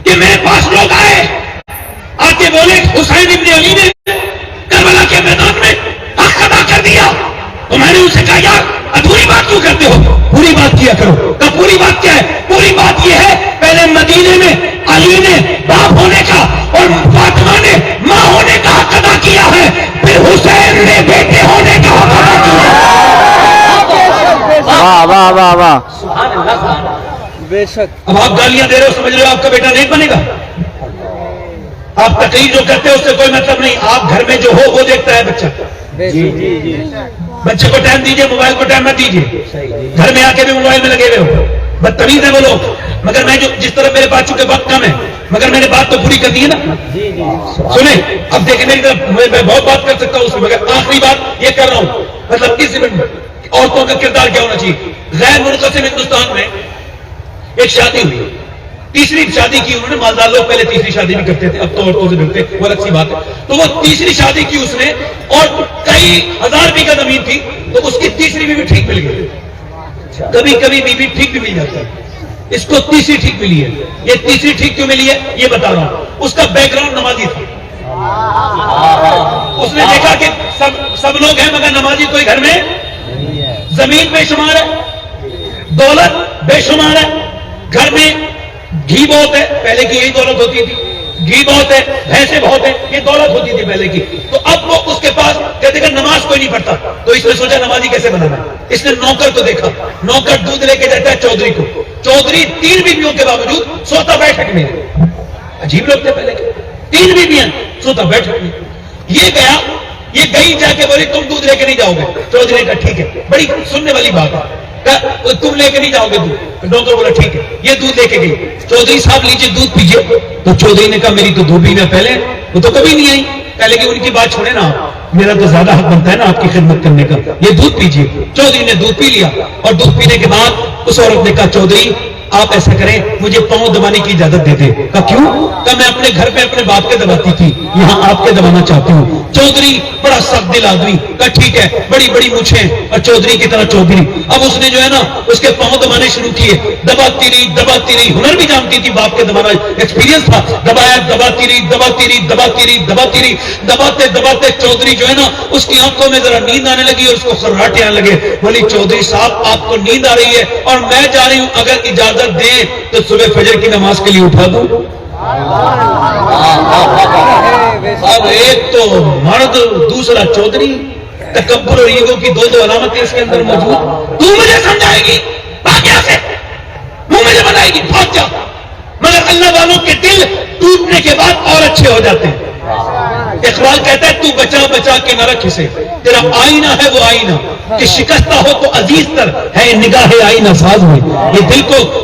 کہ میرے پاس لوگ آئے آ کے بولے حسین ابن علی نے کربلا کے میدان میں حق ادا کر دیا, تو میں نے ان سے کہا یار ادھوری بات کیوں کرتے ہو, پوری بات کیا کرو. کہ پوری بات کیا ہے؟ پوری بات یہ ہے پہلے مدینے میں علی نے باپ ہونے کا اور فاطمہ نے ماں ہونے کا حق ادا کیا ہے، پھر حسین نے بیٹے ہونے کا حق ادا کیا ہے۔ واہ واہ واہ واہ، سبحان اللہ۔ بے شک۔ اب آپ گالیاں دے رہے ہو، سمجھ رہے ہو آپ کا بیٹا نہیں بنے گا؟ آپ تقریر جو کرتے ہو اس سے کوئی مطلب نہیں، آپ گھر میں جو ہو وہ دیکھتا ہے بچہ۔ بچے کو ٹائم دیجئے، موبائل کو ٹائم نہ دیجئے۔ گھر میں آ کے بھی موبائل میں لگے ہوئے ہو، بدتمیز ہے وہ لوگ۔ مگر میں جو جس طرح میرے پاس چونکہ وقت کم ہے، مگر میں نے بات تو پوری کر دی ہے نا۔ سنیں اب دیکھیں میری طرف، میں بہت بات کر سکتا ہوں اس میں، مگر آخری بات یہ کر رہا ہوں، مطلب اس میں عورتوں کا کردار کیا ہونا چاہیے۔ غیر منقسم ہندوستان میں ایک شادی ہوئی، تیسری شادی کی انہوں نے، مالدار لوگ پہلے تیسری شادی بھی کرتے تھے، اب تو عورتوں سے ڈرتے، وہ الگ سی بات ہے۔ تو وہ تیسری شادی کی اس نے، اور کئی ہزار بیگھہ زمین تھی، تو اس کی تیسری بیوی ٹھیک مل گئی۔ کبھی کبھی بیوی ٹھیک بھی مل جاتی ہے، اس کو تیسری ٹھیک ملی ہے۔ یہ تیسری ٹھیک کیوں ملی ہے یہ بتا رہا ہوں۔ اس کا بیک گراؤنڈ نمازی تھا، اس نے دیکھا کہ سب لوگ ہیں مگر نمازی کوئی گھر میں، زمین بے شمار ہے، دولت بے شمار ہے، گھر میں گھی بہت ہے، پہلے کی یہی دولت ہوتی تھی، گھی بہت ہے، بھینسیں بہت ہے، یہ دولت ہوتی تھی پہلے کی۔ تو اب وہ اس کے پاس کہتے کہ نماز کوئی نہیں پڑھتا، تو اس نے سوچا نمازی کیسے بنانا ہے۔ اس نے نوکر کو دیکھا، نوکر دودھ لے کے جاتا ہے چودھری کو، چودھری 3 بیویوں کے باوجود سوتا بیٹھک میں، عجیب لوگ تھے پہلے کے، 3 بیویاں سوتا بیٹھک میں۔ یہ گئی جا کے بولی تم دودھ لے کے نہیں جاؤ گے، چودھری نے کہا ٹھیک ہے، بڑی سننے والی بات ہے، تم لے کے نہیں جاؤ گے دودھ، ڈاکٹر بولا ٹھیک ہے، یہ دودھ لے کے گئی، چودھری صاحب لیجیے دودھ پیجیے، تو چودھری نے کہا میری تو دودھ پینا پہلے، وہ تو کبھی نہیں آئی، پہلے کہ ان کی بات چھوڑے نا، میرا تو زیادہ حق بنتا ہے نا آپ کی خدمت کرنے کا، یہ دودھ پیجیے۔ چودھری نے دودھ پی لیا، اور دودھ پینے کے بعد اس عورت نے کہا چودھری آپ ایسا کریں مجھے پاؤں دبانے کی اجازت دے دیں۔ کہا کیوں؟ کہا میں اپنے گھر پہ اپنے باپ کے دباتی تھی، یہاں آپ کے دبانا چاہتی ہوں۔ چودھری بڑا سخت دل آدمی، کہا ٹھیک ہے، بڑی بڑی مچھیں اور چودھری کی طرح چودھری۔ اب اس نے جو ہے نا اس کے پاؤں دبانے شروع کیے، دباتی رہی، ہنر بھی جانتی تھی، باپ کے دبانا ایکسپیرینس تھا، دبایا، دباتی رہی، دباتے چودھری جو ہے نا اس کی آنکھوں میں ذرا نیند آنے لگی اور اس کو خراٹے آنے لگے۔ بولی چودھری صاحب آپ کو نیند آ رہی ہے اور میں جا رہی ہوں، اگر اجازت دیں تو صبح فجر کی نماز کے لیے اٹھا دوں۔ اب ایک تو مرد، دوسرا چودھری، تکبر اور ایگو کی دو علامتیں اس کے اندر موجود۔ تو مجھے سمجھائے گی باقیہ سے، وہ مجھے بنائے گی، بھاگ جا۔ مگر اللہ والوں کے دل ٹوٹنے کے بعد اور اچھے ہو جاتے ہیں۔ اقبال کہتا ہے تو بچا بچا کے نہ رکھ اسے، تیرا آئینہ ہے وہ آئینہ کہ شکستہ ہو تو عزیز تر ہے نگاہ آئینہ ساز میں۔ یہ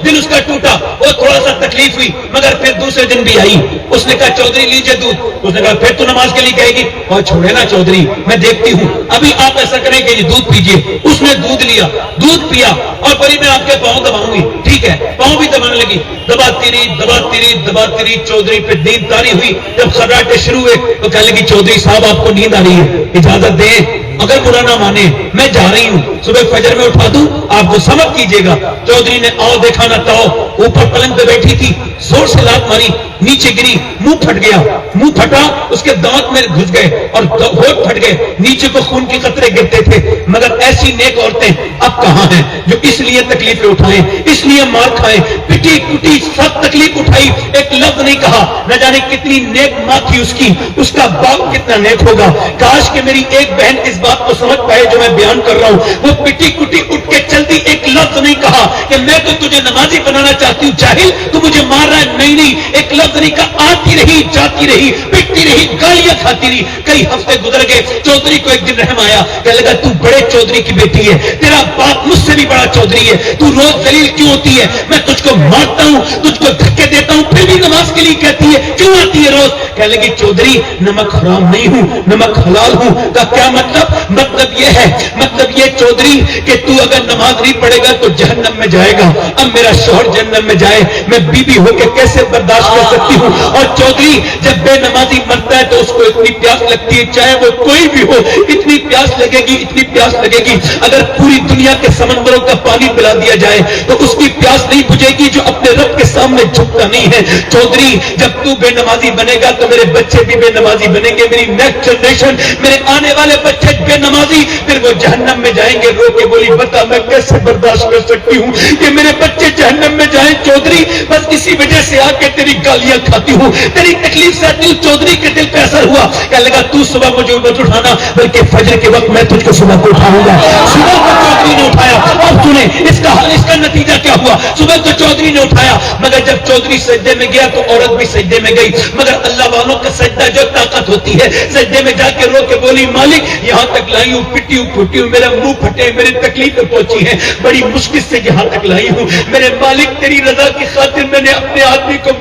دل اس کا ٹوٹا، وہ تھوڑا سا تکلیف ہوئی، مگر پھر دوسرے دن بھی آئی۔ اس نے کہا چودھری لیجیے دودھ، اس نے کہا پھر تو نماز کے لیے کہے گی، اور چھوڑے نا چودھری میں دیکھتی ہوں، ابھی آپ ایسا کریں کہ یہ دودھ پیجیے۔ اس نے دودھ لیا، دودھ پیا، اور بڑی میں آپ کے پاؤں دباؤں گی، ٹھیک ہے، پاؤں بھی دبانے لگی، دباتی رہی، چودھری پہ نیند تاری ہوئی۔ جب خراٹے شروع ہوئے تو کہنے لگی چودھری صاحب آپ کو نیند آ رہی ہے، اجازت دیں، اگر برا نہ مانے میں جا رہی ہوں، صبح فجر میں اٹھا دوں، آپ کو سمجھ کیجئے گا۔ چودھری نے آؤ دیکھا نہ تاؤ، اوپر پلنگ پہ بیٹھی تھی، زور سے لات ماری، نیچے گری، منہ پھٹ گیا، منہ پھٹا، اس کے دانت میں گھس گئے اور ہونٹ پھٹ گئے، نیچے کو خون کے قطرے گرتے تھے۔ مگر ایسی نیک عورتیں اب کہاں ہیں جو اس لیے تکلیفیں اٹھائیں، اس لیے مار کھائیں، پٹی کٹی، سب تکلیف اٹھائی، ایک لفظ نہیں کہا۔ نہ جانے کتنی نیک ماں تھی اس کی، اس کا باپ کتنا نیک ہوگا۔ کاش کہ میری ایک بہن اس بات کو سمجھ پائے جو میں بیان کر رہا ہوں۔ وہ پٹی کٹی اٹھ کے چلتی، ایک لفظ نہیں کہا کہ میں تو تجھے نمازی بنانا چاہتی ہوں جاہل، تو مجھے مار رہا ہے، نہیں، ایک لفظ نہیں کہا، آتی رہی، جاتی رہی، پٹتی رہی، گالیاں کھاتی رہی۔ کئی ہفتے گزر گئے، چودھری کو ایک دن رحم آیا، کہنے لگا تو بڑے چودھری کی بیٹی ہے، تیرا باپ مجھ سے بھی بڑا چودھری ہے، تو روز ذلیل کیوں ہوتی ہے؟ میں تجھ کو مارتا ہوں، تجھ کو دھکے دیتا ہوں، پھر بھی نماز کے لیے کہتی ہے، کیوں آتی ہے روز؟ کہنے لگی چودھری نمک حرام نہیں ہوں، نمک حلال ہوں۔ کا کیا مطلب یہ ہے، مطلب یہ چودھری کہ تو اگر نماز نہیں پڑھے گا تو جہنم میں جائے گا۔ اب میرا شوہر جہنم میں جائے، میں بی بی ہو کے کیسے برداشت کر سکتی ہوں؟ اور چودھری جب بے نمازی مرتا ہے تو اس کو اتنی پیاس لگتی ہے، چاہے وہ کوئی بھی ہو، اتنی پیاس لگے گی، اتنی پیاس لگے گی، اگر پوری دنیا کے سمندروں کا پانی پلا دیا جائے تو اس کی پیاس نہیں بجھے گی جو اپنے رب کے سامنے جھکتا نہیں ہے۔ چودھری جب تو بے نمازی بنے گا تو میرے بچے بھی بے نمازی بنیں گے, میری نیکسٹ جنریشن, میرے آنے والے بچے بے نمازی, پھر وہ جہنم میں جائیں گے. رو کے بولی بتا میں کیسے برداشت کر سکتی ہوں کہ میرے بچے جہنم میں جائیں چودھری, بس اسی وجہ سے آ کے تیری گالیاں کھاتی ہوں, تیری تکلیف سے دل چودھری کے دل پہ اثر ہوا. کہنے لگا تو صبح مجھے مت اٹھانا, بلکہ فجر کے وقت میں تجھ کو صبح کو اٹھاؤں گا. صبح کو چودھری نے اٹھایا. اب سنیں اس کا نتیجہ کیا ہوا. صبح کو چودھری نے اٹھایا, مگر جب چودھری سجدے میں گیا تو عورت بھی سجدے میں گئی, مگر اللہ والوں کا سجدہ جو طاقت ہوتی ہے, سجدے میں جا کے رو کے بولی مالک یہاں تک لائی ہوں, پٹی ہوں پھٹی ہوں, میرا منہ پھٹے, میری تکلیفیں پہنچی ہیں, بڑی مشکل سے یہاں تک لائی ہوں. میرے مالک تیری رضا کی خاطر میں نے اپنے آدمی کو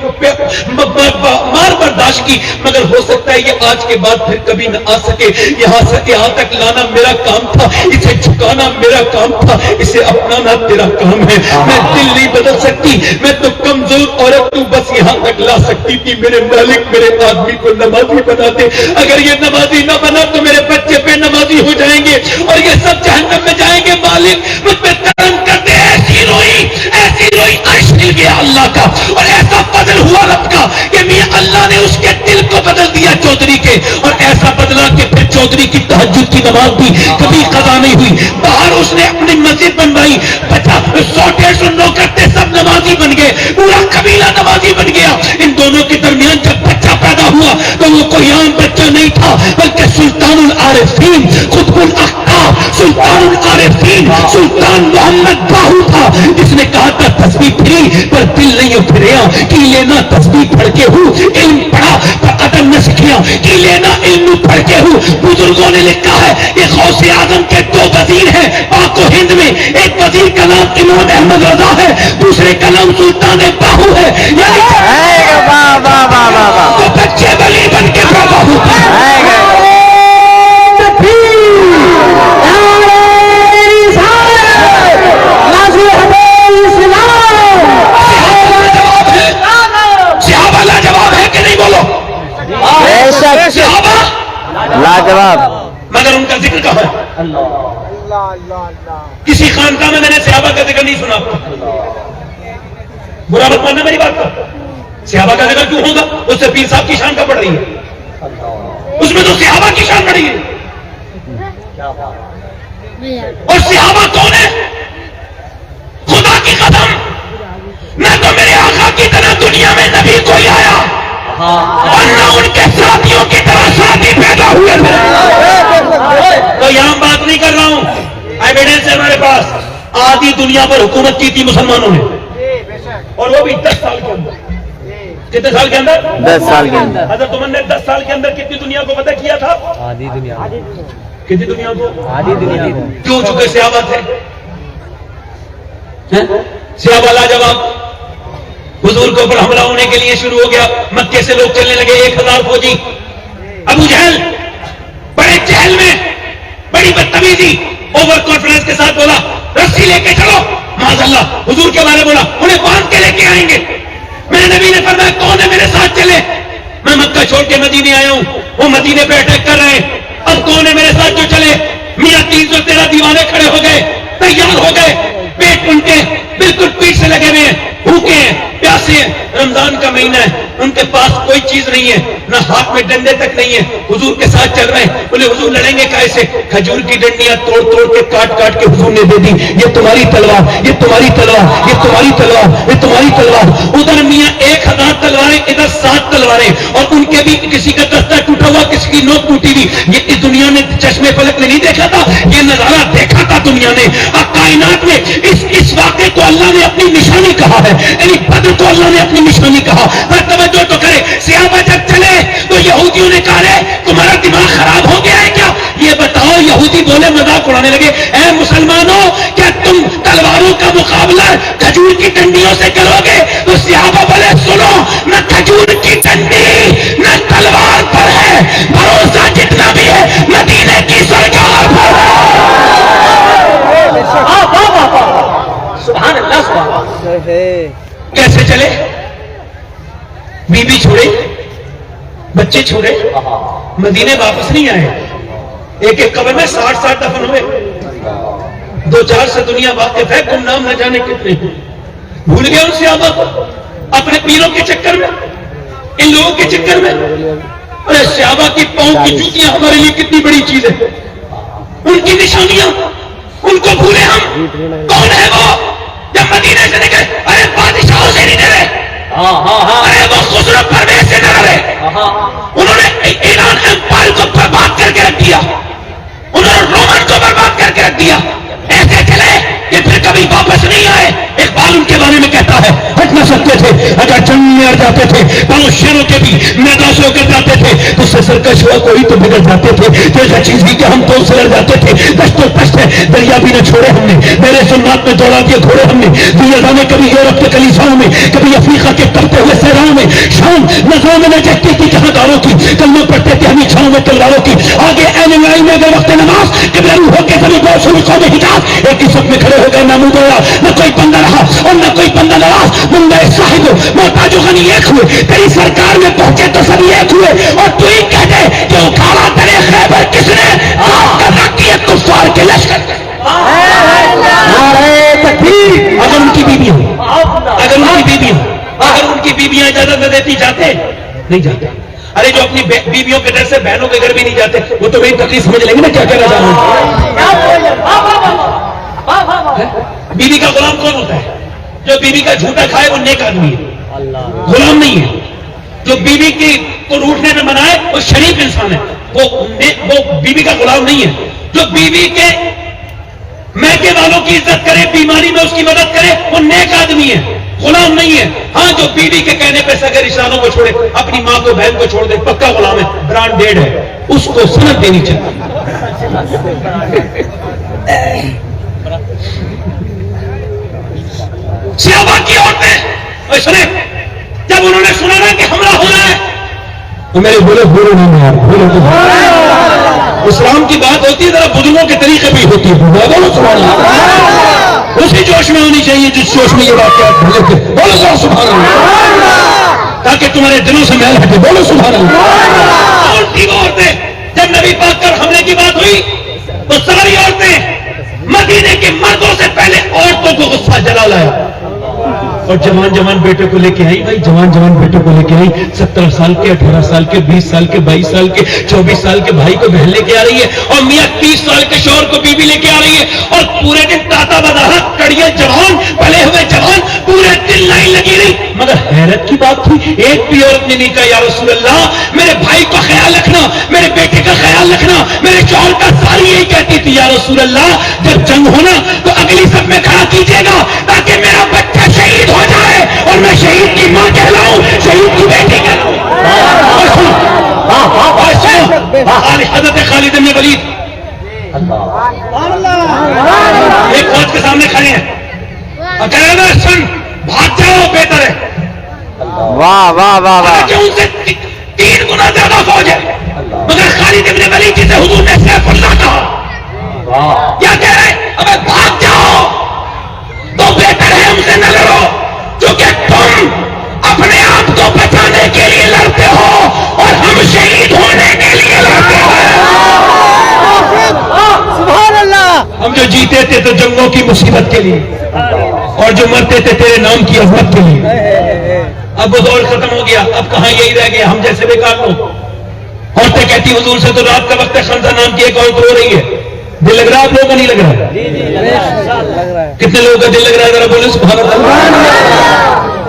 مار برداشت کی, مگر ہو سکتا ہے یہ آج کے بعد پھر کبھی نہ آ سکے. یہاں تک لانا میرا کام تھا, اسے جھکانا میرا کام تھا, اسے اپنانا تیرا کام ہے. میں دل نہیں بدل سکتی, میں تو کمزور عورت تو بس یہاں تک لا سکتی تھی. میرے مالک میرے آدمی کو نمازی بنا دے, اگر یہ نمازی نہ بنا تو میرے بچے بے نمازی ہو جائیں گے اور یہ سب جہنم میں جائیں گے. مالک مجھ پہ کرم کر دے. ایسی روئی عرش مل گیا اللہ کا, اور ایسا فضل ہوا رب کا کہ میاں اللہ نے اس کے دل کو بدل دیا چودھری کے, اور ایسا بدلا کہ پھر چودھری کی تہجد کی نماز بھی کبھی قضا نہیں ہوئی. باہر اس نے اپنی مسجد بنوائی, 100-150 نوکر سب نمازی بن گئے, پورا قبیلہ نمازی بن گیا. ان دونوں کے درمیان جب بچہ پیدا ہوا تو وہ کوئی عام بچہ نہیں تھا, بلکہ سلطان العارفین, قطب الاقطاب, سلطان العارفین, سلطان محمد باہو تھا, جس نے کہا تھا تسبیح پھری پر دل نہیں پھریا, کی لینا تسبیح پڑھ کے ہوں, علم پڑھا پر ادب نہ سیکھیا, کی لینا علم پڑھ کے ہوں. بزرگوں نے لکھا ہے کہ غوث اعظم کے 2 وزیر ہیں پاک و ہند میں, ایک وزیر کا نام امام احمد رضا ہے, دوسرے کا نام سلطان باہو ہے. تو بچے ولی بن کے پیدا ہوتے ہیں. لاجواب, مگر ان کا ذکر کہاں ہے؟ کسی خانقاہ میں نے صحابہ کا ذکر نہیں سنا. برا مت ماننا میری بات کا, صحابہ کا ذکر کیوں ہوگا؟ اس سے پیر صاحب کی شان کا پڑھ رہی ہے, اس میں تو صحابہ کی شان پڑھی ہے. اور صحابہ کون ہے؟ خدا کی قسم نہ تو میرے آقا کی طرح دنیا میں نبی کوئی آیا اور نہ ان کے ساتھیوں کی طرح ساتھی پیدا ہوئے تھے. تو یہاں بات نہیں کر رہا ہوں, ایویڈنس ہے ہمارے پاس. آدھی دنیا پر حکومت کی تھی مسلمانوں نے, اور وہ بھی 10 سال کے اندر. کتنے سال کے اندر؟ 10 سال کے اندر. حضرت عمر نے 10 سال کے اندر کتنی دنیا کو فتح کیا تھا؟ آدھی دنیا, کتنی دنیا کو؟ آدھی دنیا کو. کیوں؟ چکے صحابہ تھے, صحابہ لاجواب. حضور کے اوپر حملہ ہونے کے لیے شروع ہو گیا, مکے سے لوگ چلنے لگے 1000 فوجی. ابو جہل بڑے جہل میں بڑی بدتمیزی اوور کانفیڈنس کے ساتھ بولا رسی لے کے چلو. معاذ اللہ حضور کے بارے بولا انہیں باندھ کے لے کے آئیں گے. میرے نبی نے فرمایا کون ہے میرے ساتھ چلے؟ میں مکہ چھوڑ کے مدینے آیا ہوں, وہ مدینے پہ اٹیک کر رہے ہیں, اب کون ہے میرے ساتھ جو چلے؟ میاں 313 دیوانے کھڑے ہو گئے, تیار ہو گئے, پیٹ ان کے بالکل پیٹ سے لگے ہوئے ہیں, بھوکے ہیں, پیاسے ہیں, رمضان کا مہینہ ہے, ان کے پاس کوئی چیز نہیں ہے, نہ ہاتھ میں ڈنڈے تک نہیں ہے, حضور کے ساتھ چل رہے ہیں. بولے حضور لڑیں گے کیسے؟ کھجور کی ڈنڈیاں توڑ توڑ کے کاٹ کاٹ کے حضور نے دے دی, یہ تمہاری تلوار, یہ تمہاری تلوار, یہ تمہاری تلوار, یہ تمہاری تلوار. ادھر میاں 1000 تلواریں, ادھر 7 تلواریں, اور ان کے بھی کسی کا دستہ ٹوٹا ہوا, کسی کی نوک ٹوٹی ہوئی. یہ اس دنیا میں چشمے فلک نے نہیں دیکھا تھا, یہ نظارہ دیکھا تھا دنیا نے. کائنات میں اس واقعے کو اللہ نے اپنی نشانی کہا ہے, یعنی بدر کو اللہ نے اپنی نشانی کہا. پر توجہ تو کرے, صحابہ جب چلے تو یہودیوں نے کہا تمہارا دماغ خراب ہو گیا ہے کیا؟ یہ بتاؤ. یہودی بولے مذاق اڑانے لگے, اے مسلمانوں کیا تم تلواروں کا مقابلہ کھجور کی ڈنڈیوں سے کرو گے؟ تو صحابہ بولے سنو, نہ کھجور کی ڈنڈی نہ تلوار پر ہے, بھروسہ جتنا بھی ہے مدینے کی سرکار پر ہے. سبحان اللہ, سبحان. کیسے چلے؟ بیوی چھوڑے, بچے چھوڑے, مدینے واپس نہیں آئے. ایک ایک قبر میں 60 دفن ہوئے. 2-4 سے دنیا واقف ہے, گمنام نہ جانے کتنے. بھول گئے ان صحابہ کو. اپنے پیروں کے چکر میں، ان لوگوں کے چکر میں. ارے صحابہ کی پاؤں کی جوتیاں ہمارے لیے کتنی بڑی چیز ہے، ان کی نشانیاں ان کو بھولے ہم. کون ہے وہ جب مدینے سے نکلے؟ ارے بادشاہوں سے نہیں ڈرے، ارے وہ خسرو پرویز سے نہ ڈرے. انہوں نے ایران امپائر کو برباد کر کے رکھ دیا، انہوں نے رومن کو برباد کر کے رکھ دیا. ایسے چلے کہ پھر کبھی واپس نہیں آئے. اقبال ان کے بارے میں کہتا ہے ہٹ نہ سکتے تھے، اگر جنگ میں اڑ جاتے تھے تو شیروں کے بھی میدان سے ہو کر جاتے تھے، تو اس سے سرکش ہوا کوئی تو بگڑ جاتے تھے. جیسا چیز ہی کہ ہم تو سے لڑ جاتے تھے. دشت و پشت ہے دریا بھی نہ چھوڑے ہم نے، میرے سنات میں دوڑا دیے گھوڑے ہم نے. دنیا میں کبھی یورپ کے کلیساؤں میں، کبھی افریقہ کے تپتے ہوئے صحراؤں میں. شام نظروں میں نہ جگتی تھی جہاں داروں کی، کلمہ پڑھتے تھے ہمیں چھاؤں میں تلواروں کی. آگے این آئی میں اگر وقت نماز قبلہ روح ہو کے سبھی بہت سنی قوم حجاز ایک ہی صف میں کھڑے ہو گئے. محمود ہوا نہ کوئی بندہ رہا اور نہ کوئی بندہ نواز. منگا صاحب محتاج و غنی ایک ہوئے، تیری سرکار میں پہنچے تو سبھی ایک ہوئے. اور تو ہی کہتے کہ اکھاڑا درے خیبر کس نے؟ آپ کا رکھی ہے کفار کے لشکر. اگر ان کی بیویاں اگر ان کی بیویاں اجازت نہ دیتی جاتے نہیں جاتے. ارے جو اپنی بیویوں کے ڈر سے بہنوں کے گھر بھی نہیں جاتے وہ تو میری تکلیف سمجھ لیں گے نا کیا کہنا چاہ رہا ہوں. بیوی کا غلام کون ہوتا ہے؟ جو بیوی کا جھوٹا کھائے وہ نیک آدمی ہے، غلام نہیں ہے. جو بیوی کی کو روٹنے میں منائے وہ شریف انسان ہے، وہ بیوی کا غلام نہیں ہے. جو بیوی کے میکے والوں کی عزت کرے، بیماری میں اس کی مدد کرے، وہ نیک آدمی ہے، غلام نہیں ہے. ہاں جو بیوی کے کہنے پہ سگے رشتوں کو چھوڑے، اپنی ماں کو بہن کو چھوڑ دے، پکا غلام ہے، برانڈیڈ ہے، اس کو سند دینی چاہیے. صحابہ کی عورتیں سنے جب انہوں نے سنا نا کہ حملہ ہو رہا ہے تو میرے بولے بولو نہیں یار، بولو تو اسلام کی بات ہوتی ہے ذرا بزرگوں کے طریقے بھی ہوتی ہے. بولو سبحان اللہ، اسی جوش میں ہونی چاہیے جس جوش میں یہ واقعات بولے. بولو ذرا سبحان اللہ تاکہ تمہارے دلوں سے میل ہٹے. بولو سبحان اللہ. اور تھی وہ عورتیں جب نبی پاک پر حملے کی بات ہوئی تو ساری عورتیں مدینے کے مردوں سے پہلے عورتوں کو غصہ جلا لایا اور جوان بیٹے کو لے کے آئی. بھائی جوان بیٹے کو لے کے آئی، 17 سال کے، 18 سال کے، 20 سال کے، 22 سال کے، 24 سال کے بھائی کو بہن لے کے آ رہی ہے، اور میاں 30 سال کے شوہر کو بیوی لے کے آ رہی ہے، اور پورے دن تاتا بداحت کڑیے جوان پلے ہوئے جوان پورے دن لائن لگی رہی. مگر حیرت کی بات تھی ایک بھی عورت نے نہیں کہا یا رسول اللہ میرے بھائی کا خیال رکھنا، میرے بیٹے کا خیال رکھنا. میرے شوہر کا ساری یہی کہتی تھی یا رسول اللہ جب جنگ ہونا تو اگلی صف میں کھڑا کیجیے گا تاکہ میرا بچہ شہید ہو جائے اور میں شہید کی ماں کہلاؤں، شہید کی بیٹی کہلاؤں. حضرت خالد بن ولید ایک فوج کے سامنے کھڑے ہیں اور کہہ رہے ہیں سن بھاگ جاؤ بہتر ہے. واہ واہ واہ واہ. کہ ان سے 3 گنا زیادہ فوج ہے مگر خالد بن ولید جسے حضور نے سیف اللہ کہا کیا کہہ رہے ہیں؟ ابے بھاگ جاؤ تو بہتر ہے ہم سے نہ لڑو کیونکہ تم اپنے آپ کو بچانے کے لیے لڑتے ہو اور ہم شہید ہونے کے لیے لڑتے ہیں. سبحان اللہ. ہم جو جیتے تھے تو جنگوں کی مصیبت کے لیے اور جو مرتے تھے تیرے نام کی عظمت کے لیے. اب وہ دور ختم ہو گیا، اب کہاں یہی رہ گیا ہم جیسے بیکار لوگ. عورتیں کہتی حضور سے تو رات کا وقت ہے، خنزہ نام کی ایک عورت رو رہی ہے. دل لگ رہا ہے آپ لوگوں کا نہیں لگ رہا؟ کتنے لوگوں کا دل لگ رہا ہے ذرا بولے سبحان اللہ.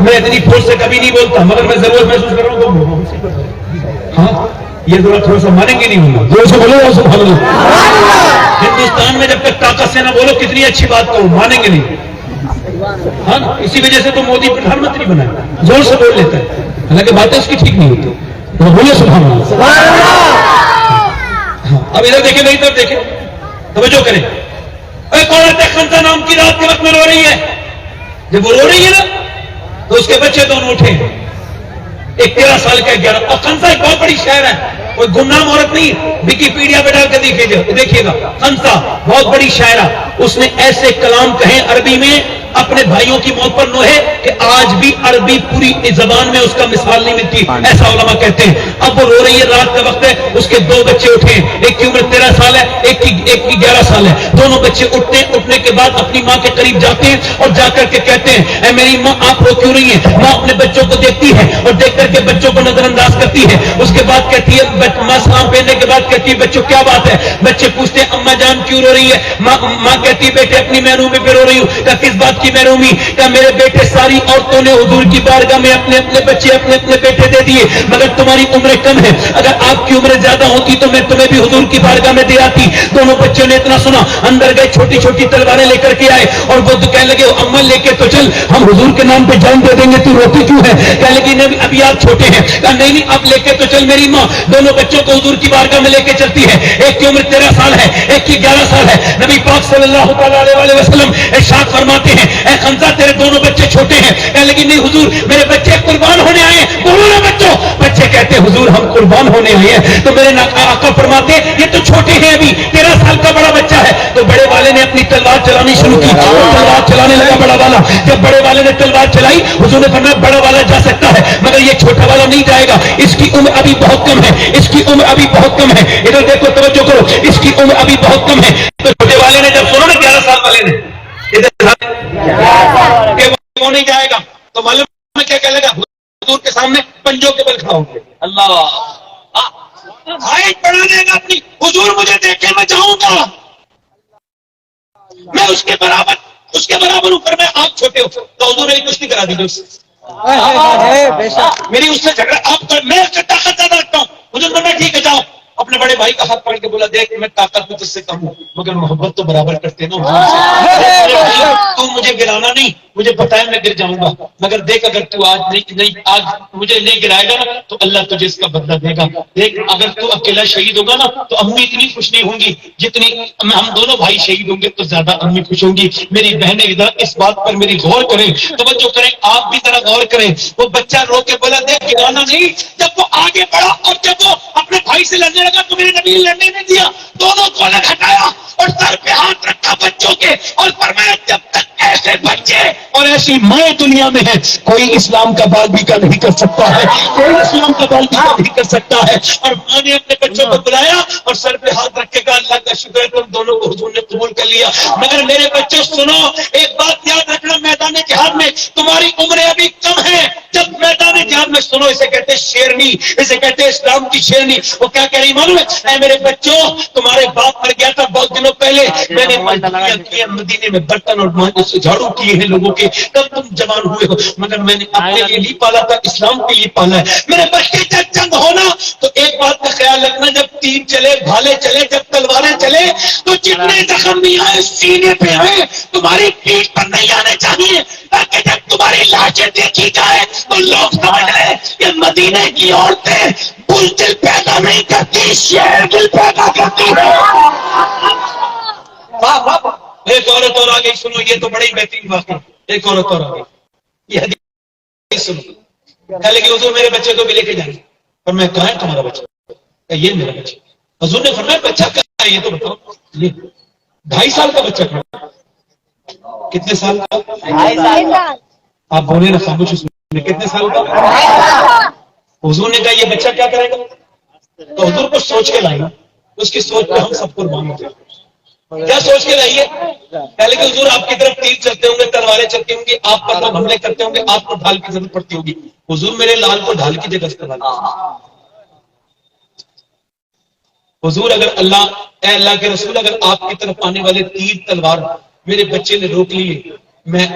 میں اتنی فورس سے کبھی نہیں بولتا مگر میں ضرورت محسوس کر رہا ہوں. ہاں یہ ذرا تھوڑا سا مانیں گے نہیں ہوگا، زور سے بولو سبحان اللہ. ہندوستان میں جب تک طاقت سے نہ بولو کتنی اچھی بات کہو، مانیں گے نہیں. ہاں اسی وجہ سے تو مودی پردھان منتری بنا ہے، زور سے بول لیتا ہے حالانکہ باتیں اس کی ٹھیک نہیں ہوتی. تو بولے سبحان اللہ. اب ادھر دیکھیں نہیں ادھر دیکھیں، توجہ کریں. ایک عورت خنزہ نام کی رات کے وقت میں رو رہی ہے. جب وہ رو رہی ہے نا تو اس کے بچے دونوں اٹھے، ایک 13 سال کا 11. اور خنزہ ایک بہت بڑی شہر ہے، کوئی گمنام عورت نہیں. ویکیپیڈیا پہ ڈال کے دیکھیے گا خنزہ بہت بڑی شاعرہ. اس نے ایسے کلام کہے عربی میں اپنے بھائیوں کی موت پر نوحے کہ آج بھی عربی پوری زبان میں اس کا مثال نہیں ملتی، ایسا علماء کہتے ہیں۔ اب وہ رو رہی ہے، رات کا وقت ہے، اس کے 2 بچے اٹھے، ایک کی عمر 13 سال ہے، ایک کی 11 سال ہے۔ دونوں بچے اٹھتے ہیں، اٹھنے کے بعد اپنی ماں کے قریب جاتے ہیں اور جا کر کے کہتے ہیں اے میری ماں آپ رو کیوں رہی ہیں؟ ماں اپنے بچوں کو دیکھتی ہے اور دیکھ کر کے بچوں کو نظر انداز کرتی ہے۔ اس کے بعد کہتی ہے، ماں سلام پھیرنے کے بعد کہتی ہے بچوں کیا بات ہے؟ بچے پوچھتے ہیں اماں جان کیوں رو رہی ہے؟ ماں کہتی ہے بیٹے اپنی محرومی پہ رو رہی ہوں۔ کہ کس بات کی محرومی؟ کہ میرے بیٹے ساری عورتوں نے حضور کی بارگاہ میں اپنے اپنے بچے اپنے اپنے بیٹے دے دیے، مگر تمہاری عمریں کم ہے، اگر آپ کی عمریں زیادہ ہوتی تو میں تمہیں بھی حضور کی بارگاہ میں دے آتی۔ دونوں بچوں نے اتنا سنا، اندر گئے، چھوٹی چھوٹی تلواریں لے کر کے آئے اور وہ تو کہنے لگے اماں لے کے تو چل، ہم حضور کے نام پہ جان دے دیں گے، تو روتی کیوں ہے؟ کہنے لگی نہیں ابھی آپ چھوٹے ہیں۔ کہا نہیں نہیں اب لے کے تو چل میری ماں۔ دونوں بچوں کو حضور کی بارگاہ میں لے کے چلتی ہے، ایک کی عمر 13 سال ہے، ایک کی 11 سال ہے۔ نبی پاک صلی اللہ تعالیٰ علیہ وسلم ارشاد فرماتے ہیں اے حمزہ تیرے دونوں بچے چھوٹے ہیں۔ کہنے لگی نہیں حضور میرے بچے قربان ہونے آئے ہیں۔ بولو نا بچوں، بچے کہتے ہیں حضور ہم قربان ہونے آئے ہیں۔ تو میرے آقا فرماتے ہیں یہ تو چھوٹے ہیں، ابھی 13 سال کا بڑا بچہ ہے۔ تو بڑے والے نے اپنی تلوار چلانی شروع کی، تلوار چلانے لگا بڑا والا۔ جب بڑے والے نے تلوار چلائی حضور نے فرمایا بڑا والا جا سکتا ہے مگر یہ چھوٹا والا نہیں جائے گا، اس کی عمر ابھی بہت کم ہے، اس کی عمر ابھی بہت کم ہے۔ ادھر دیکھو توجہ کرو، اس کی عمر ابھی بہت کم ہے۔ تو چھوٹے والے نے جب سنا نا 11 سال والے نے کہ وہ نہیں جائے گا تو معلوم میں کیا کہنے لگا؟ حضور کے سامنے پنجوں کے بل کھڑا ہوں گے، اللہ ہائٹ بڑھانے گا اپنی، حضور مجھے دیکھے میں جاؤں گا، میں اس کے برابر ہوں، پر میں آپ چھوٹے ہو تو حضور میری کشتی کرا دیجیے اس سے، میری اس سے جھگڑا آپ، میں اس سے طاقت زیادہ رکھتا ہوں۔ حضور میں ٹھیک ہے جاؤ۔ اپنے بڑے بھائی کا ہاتھ پکڑ کے بولا دیکھ میں طاقت بھی تجھ سے کم ہوں مگر محبت تو برابر کرتے نا حضور سے۔ تو مجھے گرانا نہیں، مجھے پتا ہے میں گر جاؤں گا مگر دیکھ اگر تو آج آج مجھے نہیں گرائے گا نا تو اللہ تجھے اس کا بدلہ دے گا۔ دیکھ اگر تو اکیلا شہید ہوگا نا تو امی اتنی خوش نہیں ہوں گی جتنی ہم دونوں بھائی شہید ہوں گے تو زیادہ امی خوش ہوں گی۔ میری بہنیں ادھر اس بات پر میری غور کریں، توجہ کریں، آپ بھی ذرا غور کریں۔ وہ بچہ رو کے بولا دیکھ گرانا نہیں، جب وہ آگے بڑھا اور جب وہ اپنے بھائی سے لڑنے لگا تو میرے نبی نے لڑنے نہیں دیا، دونوں کو الگ ہٹایا اور سر پہ ہاتھ رکھا بچوں کے اور فرمایا جب تک ایسے بچے اور ایسی مائیں دنیا میں ہیں کوئی اسلام کا بال بھی نہیں کر سکتا ہے، کوئی اسلام کا بال بھی نہیں کر سکتا ہے۔ اور ماں نے اپنے بچوں کو بلایا اور سر پہ ہاتھ رکھ کے کہا اللہ کا شکر ہے تم دونوں کو حضور نے قبول کر لیا، مگر میرے بچوں سنو ایک بات یاد رکھنا، میدان جہاد میں تمہاری عمریں ابھی کم ہیں۔ جب میدان جہاد میں سنو، اسے کہتے شیرنی، اسے کہتے اسلام کی شیرنی۔ وہ کیا کہہ رہی معلوم ہے؟ اے میرے بچوں تمہارے باپ مر گیا تھا بہت دنوں پہلے، میں نے مزدوریاں کی ہیں مدینے میں، برتن اور جھاڑو کیے ہیں لوگوں کے، تب تم جوان ہوئے ہو، مگر میں نے اپنے لیے نہیں پالا تھا، اسلام کے لیے پالا ہے۔ میرے بچے جب جنگ ہونا تو ایک بات کا خیال رکھنا، جب تیر چلے بھالے چلے جب تلواریں چلے تو جتنے زخم بھی آئے سینے پہ آئے تمہاری پیٹھ پر نہیں آنے چاہیے، تاکہ جب تمہاری لاشیں دیکھی جائے تو لوگ سمجھ لیں کہ مدینے کی عورتیں بزدل پیدا نہیں کرتی، شیر دل پیدا کرتی ہے۔ ایک عورت اور آ گئی، سنو یہ تو بڑی بہترین بات ہے، ایک عورت اور آ گئی، یہ حدیث سنو، کہنے لگی حضور میرے بچے کو بھی لے کے جائیں، پر میں کہاں ہے تمہارا بچہ؟ کہ یہ میرا بچہ۔ حضور نے فرمایا بچہ کہاں ہے یہ تو بتاؤ۔ یہ 2.5 سال کا بچہ کہاں؟ کتنے سال کا؟ 2.5 سال۔ آپ بولے نا خاموشی سنیں، کتنے سال کا؟ حضور نے کہا یہ بچہ کیا کرے گا؟ تو حضور کو سوچ کے لائیں، اس کی سوچ پہ ہم سب قربان ہوتے ہیں۔ کیا سوچ کے لائیے؟ پہلے کہ حضور آپ کی طرف تیر چلتے ہوں گے، تلواریں چلتی ہوں گی، آپ پر لوگ حملے کرتے ہوں گے، آپ کو ڈھال کی ضرورت پڑتی ہوگی۔ حضور میرے لال کو ڈھال کی جگہ استعمال حضور اگر اللہ اے اللہ کے رسول اگر آپ کی طرف آنے والے تیر تلوار میرے بچے نے روک لیے، میں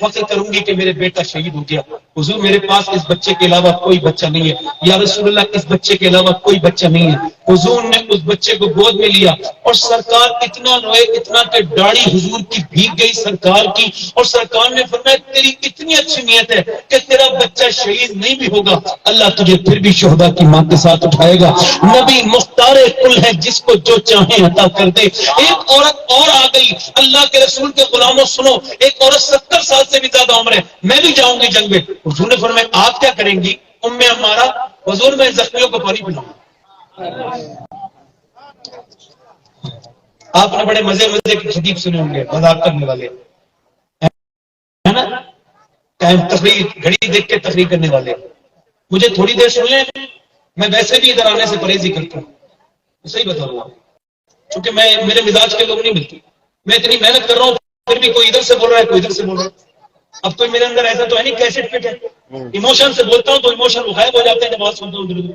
فخر کروں گی کہ میرے بیٹا شہید ہو گیا۔ حضور میرے پاس اس بچے کے علاوہ کوئی بچہ نہیں ہے، یا رسول اللہ اس بچے کے علاوہ کوئی بچہ نہیں ہے۔ حضور نے اس بچے کو گود میں لیا اور سرکار اتنا روئے، اتنا کہ داڑھی حضور کی بھیگ گئی سرکار کی، اور سرکار نے فرمایا تیری اتنی اچھی نیت ہے کہ تیرا بچہ شہید نہیں بھی ہوگا اللہ تجھے پھر بھی شہداء کی ماں کے ساتھ اٹھائے گا۔ نبی مختار کل ہے جس کو جو چاہے عطا کر دے۔ ایک عورت اور آ گئی، اللہ کے رسول کے غلاموں سنو، ایک عورت 70 سال سے بھی زیادہ عمر ہے، میں بھی جاؤں گی جنگ میں۔ حضور نے فرمایا آپ کیا کریں گی؟ ام عمارہ، حضور میں زخمیوں کو پانی پلاؤں۔ آپ نے بڑے مزے کی خطیب سنے ہوں گے، مذاق کرنے والے۔ ٹائم تقریر گھڑی دیکھ کے تقریر کرنے والے. مجھے تھوڑی دیر سن لیں, میں ویسے بھی ادھر آنے سے پرہیزی کرتا ہوں, صحیح بتا رہا ہوں, کیونکہ میرے مزاج کے لوگ نہیں ملتے. میں اتنی محنت کر رہا ہوں پھر بھی کوئی ادھر سے بول رہا ہے کوئی ادھر سے بول رہا ہے. اب کوئی میرے اندر ایسا تو ہے نہیں کیسٹ فٹ ہے, ایموشن سے بولتا ہوں تو ایموشن غائب ہو جاتے ہیں جب بات سنتا ہوں.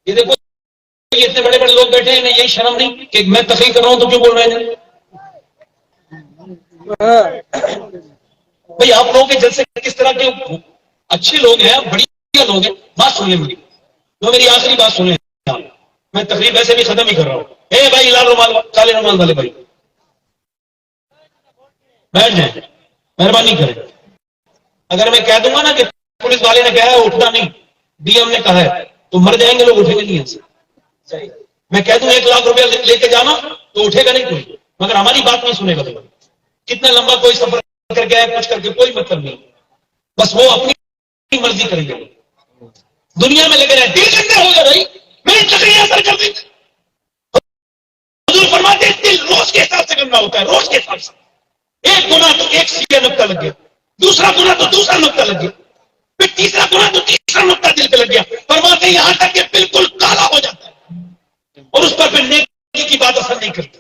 یہ دیکھو یہ اتنے بڑے بڑے لوگ بیٹھے ہیں, انہیں یہی شرم نہیں کہ میں تقریر کر رہا ہوں تو کیوں بول رہے ہیں. بھائی آپ لوگوں کے جلسے کس طرح کے اچھے لوگ ہیں, بڑھیا لوگ ہیں, بات سن لیں میری, جو میری آخری بات سنیں. میں تقریر ویسے بھی ختم ہی کر رہا ہوں. اے بھائی لال رومال کالے رومال والے بھائی بیٹھ جائیں, مہربانی کریں. اگر میں کہہ دوں گا نا کہ پولیس والے نے کہا ہے اٹھنا نہیں, ڈی ایم نے کہا ہے, تو مر جائیں گے لوگ, اٹھیں گے نہیں. سے میں کہہ دوں 1 لاکھ روپیہ لے کے جانا تو اٹھے گا نہیں کوئی, مگر ہماری بات نہیں سنے گا. کتنا لمبا کوئی سفر کر کے آئے, کچھ کر کے, کوئی مطلب نہیں. بس وہ اپنی مرضی کریں گے, دنیا میں لگے رہے. دل گندے ہو گئے بھائی, میری تقریر اثر کر دی. حضور فرماتے ہیں دل روز کے حساب سے گندا ہوتا ہے, روز کے حساب سے. ایک گناہ تو ایک سیدھا نقطہ لگ گیا, دوسرا گناہ تو دوسرا نقطہ لگ گیا, پھر تیسرا گناہ تو تیسرا نقطہ دل پہ لگ گیا. فرماتے ہیں یہاں تک کہ بالکل کالا ہو جاتا ہے, اور اس پر پھر نیکی کی بات اثر نہیں کرتی.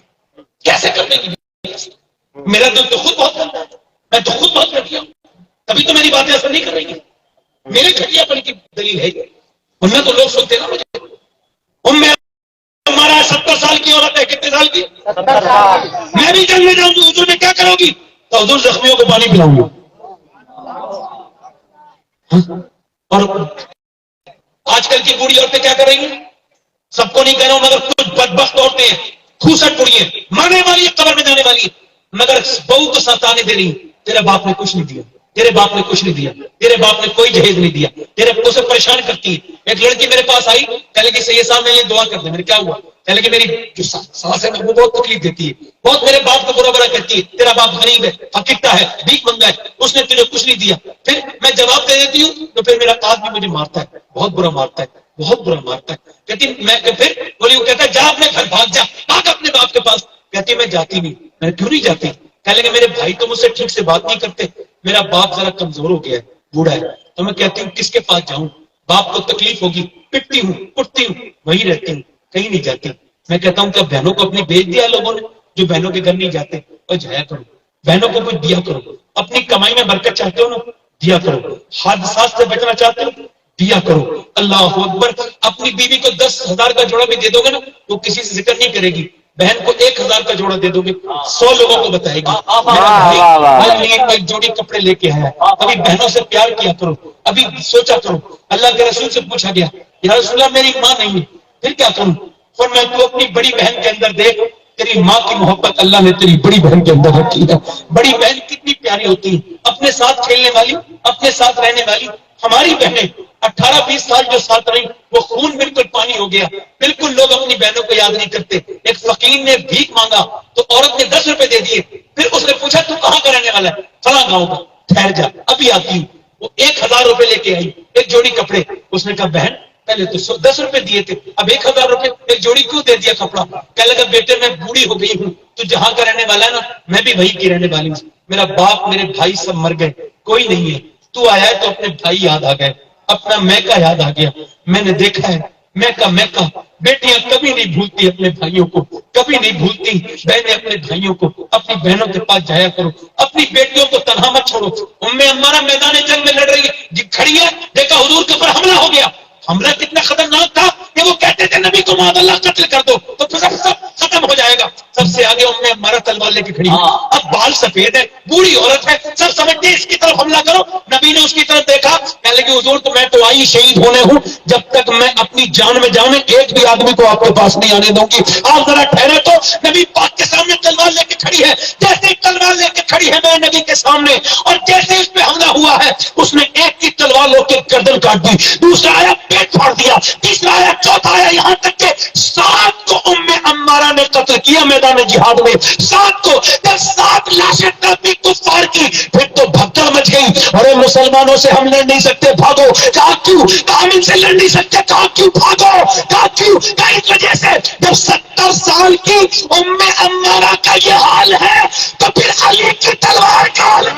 کیسے کرنے کی؟ میرا دل تو خود بہت گندا ہے, میں تو خود بہت گھٹیا ہوں, تبھی تو میری باتیں اثر نہیں کر رہی ہیں. میرے گھٹیا پن کی دلیل ہے, ورنہ تو لوگ سنتے نا مجھے. ہمارا 70 سال کی عورت ہے, کتنے سال کی؟ 70 سال. میں بھی جنگ میں جاؤں گی, حضور نے کیا کرو گی؟ تو حضور زخمیوں کو پانی پلاؤں گا. اور آج کل کی بوڑھی عورتیں کیا کر رہی ہیں؟ سب کو نہیں کہہ رہا ہوں, مگر کچھ بدبخت عورتیں ہیں, کھوسٹ پڑی ہیں, مرنے والی ہے, قبر میں جانے والی ہے, مگر بہو کو ستانے دے رہی. تیرے باپ نے کچھ نہیں دیا, تیرے باپ نے کچھ نہیں دیا, تیرے باپ نے کوئی جہیز نہیں دیا, تیرے کو سے پریشان کرتی ہے. ایک لڑکی میرے پاس آئی, کہنے لگی سید صاحب میں یہ دعا کر دیں. میرے کیا ہوا؟ کہنے لگی میری جو ساس ہے وہ بہت تکلیف دیتی ہے, بہت میرے باپ کو برا برا کرتی ہے, تیرا باپ غریب ہے, فقیرتا ہے, بھیک منگا ہے, اس نے تجھے کچھ نہیں دیا. پھر میں جواب دے دیتی ہوں تو پھر میرا آدمی مجھے مارتا ہے, بہت برا مارتا ہے, بہت برا مارتا ہے. کہتی میں پھر بولی, وہ کہتا ہے جا اپنے گھر بھاگ جا, بھاگ اپنے باپ کے پاس. کہتی میں جاتی نہیں. میں کیوں نہیں جاتی؟ کہنے لگے میرے بھائی تو مجھ سے ٹھیک سے بات نہیں کرتے, میرا باپ ذرا کمزور ہو گیا ہے, بوڑھا ہے. تو میں کہتی ہوں کس کے پاس جاؤں, باپ کو تکلیف ہوگی, پٹتی ہوں, اٹھتی ہوں, وہیں رہتی ہوں, کہیں نہیں جاتی. میں کہتا ہوں کیا بہنوں کو اپنی بیچ دیا لوگوں نے, جو بہنوں کے گھر نہیں جاتے؟ اور جایا کرو, بہنوں کو کچھ دیا کرو. اپنی کمائی میں برکت چاہتے ہو نا, دیا کرو. حادثات سے بچنا چاہتے ہو, دیا کرو. اللہ اکبر. اپنی بیوی کو 10,000 کا جوڑا بھی دے دو گے نا, وہ کسی سے ذکر نہیں کرے گی. بہن کو 1,000 کا جوڑا دے دو گے, 100 لوگوں کو بتائے گی میرا بھائی ایک جوڑی کپڑے لے کے آیا. ابھی بہنوں سے پیار کیا کرو, ابھی سوچا کرو. اللہ کے رسول سے پوچھا گیا, یا رسول اللہ میری ماں نہیں ہے, پھر کیا کروں؟ اور میں تو اپنی بڑی بہن کے اندر دیکھ, تیری ماں کی محبت اللہ نے تیری بڑی بہن کے اندر رکھی ہے. بڑی بہن کتنی پیاری ہوتی ہے, اپنے ساتھ کھیلنے والی, اپنے ساتھ رہنے والی. ہماری بہنیں 18-20 سال جو ساتھ رہی, وہ خون بالکل پانی ہو گیا. بالکل لوگ اپنی بہنوں کو یاد نہیں کرتے. ایک فقیر نے بھیک مانگا تو عورت نے 10 روپے دے دیے. پھر اس نے پوچھا تو کہاں کا رہنے والا ہے؟ فلاں گاؤں کا. ٹھہر جا ابھی آتی ہوں. وہ 1,000 روپے لے کے آئی, ایک جوڑی کپڑے. اس نے کہا بہن پہلے تو 10 روپے دیے تھے, اب 1,000 روپے ایک جوڑی کیوں دے دیا کپڑا؟ کہنے لگا بیٹے میں بوڑھی ہو گئی ہوں, تو جہاں کا رہنے والا ہے نا میں بھی وہی کی رہنے والی ہوں. میرا باپ میرے بھائی سب مر گئے, کوئی نہیں ہے. تو آیا ہے تو اپنے بھائی یاد آ گئے, اپنا میکا یاد آ گیا. میں نے دیکھا ہے میکا. بیٹیاں کبھی نہیں بھولتی اپنے بھائیوں کو, کبھی نہیں بھولتی. بہنیں اپنے بھائیوں کو, اپنی بہنوں کے پاس جایا کرو, اپنی بیٹیوں کو تنہا مت چھوڑو. ہمارا میدان جنگ میں لڑ رہی ہے, جی کھڑی ہے, دیکھا حضور کے اوپر حملہ ہو گیا. حملہ کتنا خطرناک تھا کہ وہ کہتے تھے نبی کو معاذ اللہ قتل کر دو تو پھر سب ختم ہو جائے گا. سب سے آگے ہمارا تلوار لے کے کھڑی ہے. اب بال سفید ہے, بوڑھی عورت ہے, سب سمجھتے ہیں اس کی طرف حملہ کرو. نبی نے اس کی طرف دیکھا, کہنے لگے حضور تو میں تو آئی شہید ہونے ہوں, جب تک میں اپنی جان میں جانے ایک بھی آدمی کو آپ کے پاس نہیں آنے دوں گی. آپ ذرا ٹھہرے تو. نبی پاک کے سامنے تلوار لے کے کھڑی ہے, جیسے ہی تلوار لے کے کھڑی ہے میں نبی کے سامنے, اور جیسے اس پہ حملہ ہوا ہے اس نے ایک کی تلوار لے کے گردن کاٹ دی, دوسرا آیا پیٹ پھاڑ دیا, تیسرا آیا, چوتھا آیا, یہاں تک کہ 7 کو عمارہ نے قتل کیا میدان جہاد میں. 7 کو. جب 7 لاشیں تڑپی کفار کی, پھر تو بھگدڑ مچ گئی. ارے مسلمانوں سے ہم لڑ نہیں سکتے, بھاگو. کہا کیوں؟ کہا ہم ان سے لڑ نہیں سکتے. کہا کیوں؟ بھاگو. کہا کیوں؟ کہا اس وجہ سے جب 70 سال کی عمارہ کا یہ حال ہے تو پھر علی کی تلوار کا حال ہے.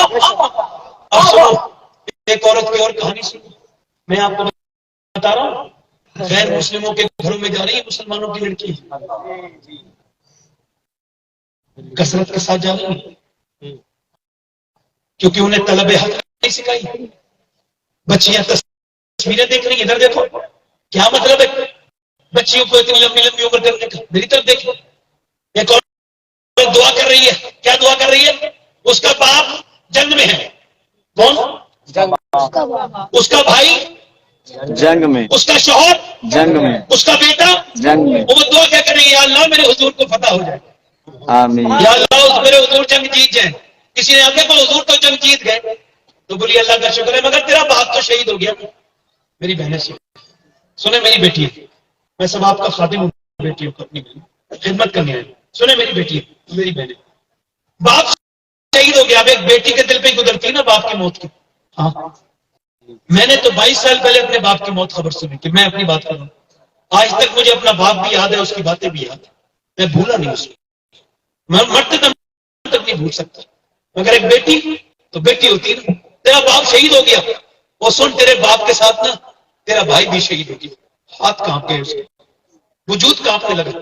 اب سنو ایک عورت کی اور کہانی سنو. میں آپ کو بتا رہا ہوں غیر مسلموں کے گھروں میں جا رہی ہے مسلمانوں کی لڑکی کثرت کے ساتھ جا رہی ہے کیونکہ انہیں طلب حق نہیں سکھائی. بچیاں تصویریں دیکھ رہی ہیں. ادھر دیکھو کیا مطلب ہے بچیوں کو اتنی لمبی لمبی عمر کرنے کا. میری طرف دیکھو ایک اور دعا کر رہی ہے. کیا دعا کر رہی ہے؟ اس کا باپ جنگ میں ہے. کون؟ اس کا بھائی جنگ میں, اس کا شوہر جنگ میں, اس کا بیٹا جنگ میں. وہ دعا کیا کر رہی ہے؟ یا اللہ میرے حضور کو فتح ہو جائے. آمین. یا اللہ میرے حضور جنگ جیت جائے. کسی نے آگے کو حضور تو جنگ جیت گئے تو بولی اللہ کا شکر ہے مگر تیرا باپ تو شہید ہو گیا. میری بہنیں سنیں میری بیٹی ہے. میں سب آپ کا خادم ہوں. بیٹیوں کو اپنی خدمت کرنے آئے. سنیں میری بیٹی ہے میری بہنیں باپ شہید ہو گیا. اب ایک بیٹی کے دل پہ گزرتی ہے نا باپ کی موت کی. ہاں میں نے تو 22 سال پہلے اپنے باپ کی موت خبر سنی کہ میں اپنی بات کر رہا ہوں. آج تک مجھے اپنا باپ بھی یاد ہے اس کی باتیں بھی یاد ہے. میں بھولا نہیں اس کو. میں مرتے دم تک نہیں بھول سکتا. مگر ایک بیٹی تو بیٹی ہوتی ہے نا. تیرا باپ شہید ہو گیا وہ سن تیرے باپ کے ساتھ نا تیرا بھائی بھی شہید ہو گیا. ہاتھ کانپ گئے اس کے وجود کانپنے لگا.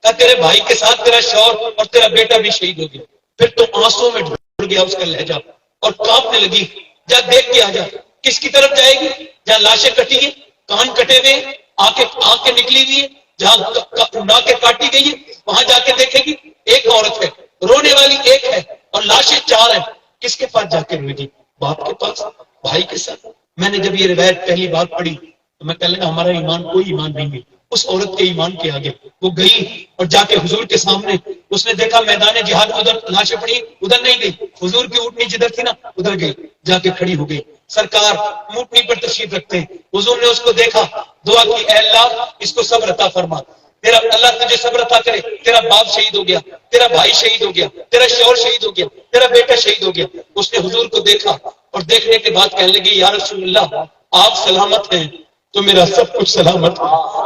کہا تیرے بھائی کے ساتھ تیرا شوہر اور تیرا بیٹا بھی شہید ہو گیا. پھر تو آنسوں میں ڈھل گیا اس کا لہجہ اور کانپنے لگی. جا دیکھ کے آ جا. کس کی طرف جائے گی؟ جہاں لاشیں کٹی ہیں کان کٹے ہوئے آنکھیں نکلی ہوئی ہیں جہاں ناکیں کاٹی گئی ہیں وہاں جا کے دیکھے گی ایک عورت ہے رونے والی ایک ہے اور لاشیں 4 ہیں. کس کے پاس جا کے روئے گی؟ باپ کے پاس بھائی کے ساتھ. میں نے جب یہ روایت پہلی بار پڑھی تو میں کہنے لگا ہمارا ایمان کوئی ایمان نہیں ہے اس عورت کے ایمان کے آگے. وہ گئی اور جا کے حضور کے سامنے اس نے دیکھا میدان جہاد ادھر لاشیں پڑی ادھر نہیں گئی. حضور کی اونٹنی جدھر تھی نا ادھر گئی جا کے کھڑی ہو گئی. سرکار اونٹنی پر تشریف رکھتے ہیں. حضور نے اس کو دیکھا دعا کی اے اللہ اس کو صبر عطا فرما. تیرا اللہ تجھے صبر عطا کرے. تیرا باپ شہید ہو گیا تیرا بھائی شہید ہو گیا تیرا شوہر شہید ہو گیا تیرا بیٹا شہید ہو گیا. اس نے حضور کو دیکھا اور دیکھنے کے بعد کہنے لگی یا رسول اللہ آپ سلامت ہیں تو میرا سب کچھ سلامت ہے.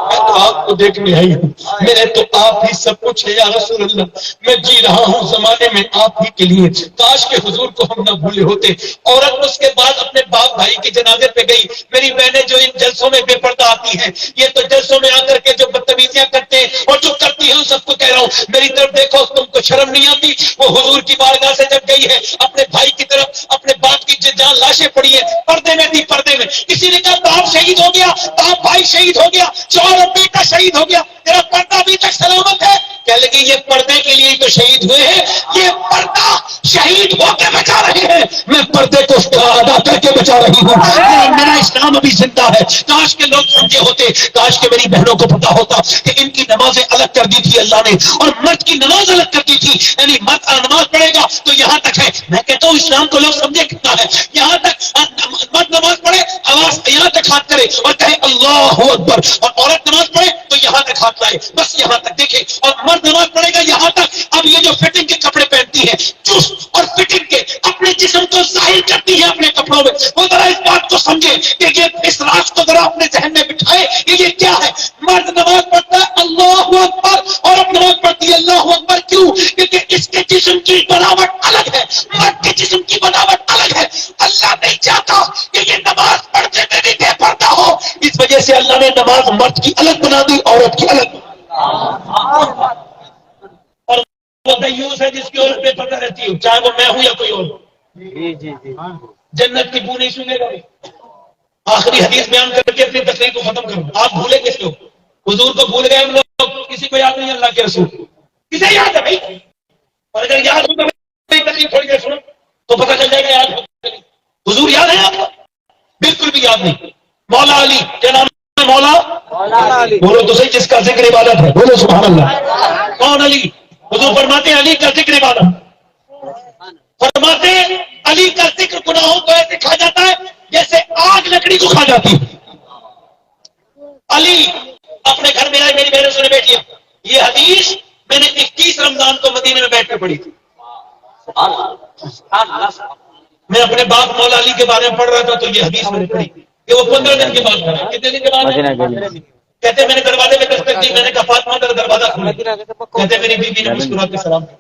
میں تو آپ کو دیکھنے آئی ہوں میرے تو آپ ہی سب کچھ ہے یا رسول اللہ. میں جی رہا ہوں زمانے میں آپ ہی کے لیے. کاش کے حضور کو ہم نہ بھولے ہوتے. عورت اس کے بعد اپنے باپ بھائی کے جنازے پہ گئی. میری بہنیں جو ان جلسوں میں بے پردہ آتی ہیں یہ تو جلسوں میں آ کر کے جو بدتمیزیاں کرتے ہیں اور جو کرتی ہیں سب کو کہہ رہا ہوں میری طرف دیکھو تم کو شرم نہیں آتی. وہ حضور کی بارگاہ سے جب گئی ہے اپنے بھائی کی طرف اپنے باپ کی جہاں لاشیں پڑی ہیں پردے میں تھی پردے میں کسی نے کہا باپ شہید ہو گیا باپ بھائی شہید ہو گیا شوہر اور بیٹا شہید ہو گیا تیرا پردہ ابھی تک سلامت ہے. کہہ لگی یہ پردے کے لیے تو شہید ہوئے ہیں یہ پردہ شہید ہو کے بچا رہے ہیں. میں پردے کو ادا کر کے بچا رہی ہوں. میرا اسلام ابھی زندہ ہے. کاش کے لوگ سمجھے ہوتے کاش کے میری بہنوں کو پتا ہوتا کہ ان کی نمازیں الگ کر دی تھی اللہ نے اور مرد کی نماز الگ کر دی تھی. یعنی مرد نماز پڑھے گا تو یہاں تک ہے. میں کہتا ہوں اسلام کو لوگ سمجھے کتنا ہے. یہاں تک مرد نماز پڑھے آواز یہاں تک ہاتھ کرے اور کہے اللہ اکبر اور عورت نماز پڑھے تو یہاں تک ہاتھ لائے بس یہاں تک دیکھے. اور مرد نماز پڑھے گا یہاں تک. اب یہ جو فٹنگ کے کپڑے پہنتی ہے چست اور فٹنگ کے اپنے جسم کو ظاہر کرتی ہے اپنے کپڑوں میں وہ ذرا اس بات کو سمجھے کہ یہ اس راز کو ذرا اپنے ذہن میں بٹھائے کہ یہ کیا ہے. مرد نماز پڑھتا ہے اللہ اکبر عورت نماز پڑھتی ہے اللہ اکبر. کیوں؟ کیونکہ اس کے جسم کی بناوٹ الگ ہے مرد کے جسم کی بناوٹ الگ ہے. اللہ نہیں چاہتا کہ یہ نماز پڑھتے میں بھی بے پردہ ہو. اس وجہ سے اللہ نے نماز مرد کی الگ بنا دی عورت کی الگ. اور وہ دیوس ہے جس کی عورت بے پردہ رہتی ہو چاہے وہ میں ہوں یا کوئی اور. جنت کی بو نہیں سنے گا. آخری حدیث بیان کر کے اپنی تقریر کو ختم کروں. آپ بھولے کس کو؟ حضور کو بھول گئے ہم لوگ. کسی کو یاد نہیں اللہ کے رسول کسے یاد ہے بھائی؟ اور اگر یاد ہو تو تقریر تھوڑی دیر سنو تو پتہ چل جائے گا یاد ہو. حضور یاد ہے آپ کو؟ بالکل بھی یاد نہیں. مولا علی کیا نام ہے؟ مولا علی. بولو تو صحیح جس کا ذکر عبادت ہے. بولو سبحان اللہ. کون علی؟ حضور فرماتے ہیں علی کا ذکر عبادت. فرماتے ہیں علی کا ذکر گناہوں کو ایسے کھا جاتا ہے جیسے آگ لکڑی کو کھا جاتی ہے. علی اپنے گھر میں آئے میری بہنوں سے بیٹھی. یہ حدیث میں نے 21 رمضان کو مدینے میں بیٹھ کے پڑھی تھی. میں اپنے باپ مولا علی کے بارے میں پڑھ رہا تھا تو یہ حدیث میں نے پڑھی کہ وہ 15 دن کے بعد پڑھا. کتنے دن کے بعد؟ کہتے میں نے دروازے میں دستک دی. میں نے کہا فاطمہ میرا دروازہ کھولا. کہتے میری بیوی نے مسکرا کے سلام کیا.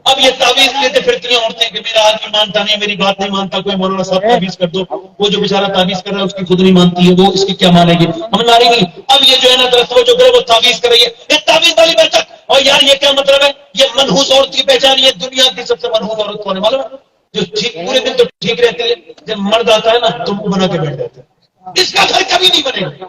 اب یہ تعویذ لیتے پھرتی ہیں عورتیں کہ میرا آدمی مانتا نہیں، میری بات نہیں مانتا، کوئی مولانا صاحب تعویذ کر دو. وہ جو بیچارہ تعویذ کر رہا ہے اس کی خود نہیں مانتی ہے، وہ اس کی کیا مانے گی؟ ہم مانیں گی. اب یہ جو ہے نا درخت وہ جو کرے وہ تعویذ کر رہی ہے، یہ تعویذ والی برکت. اور یار یہ کیا مطلب ہے؟ یہ منحوس عورت کی پہچان، یہ دنیا کی سب سے منحوس عورت ہونے معلوم ہے، جو ٹھیک پورے دن تو ٹھیک رہتی ہے، جب مرد آتا ہے نا تو منہ بنا کے بیٹھ جاتا ہے. اس کا گھر کبھی نہیں بنے گا.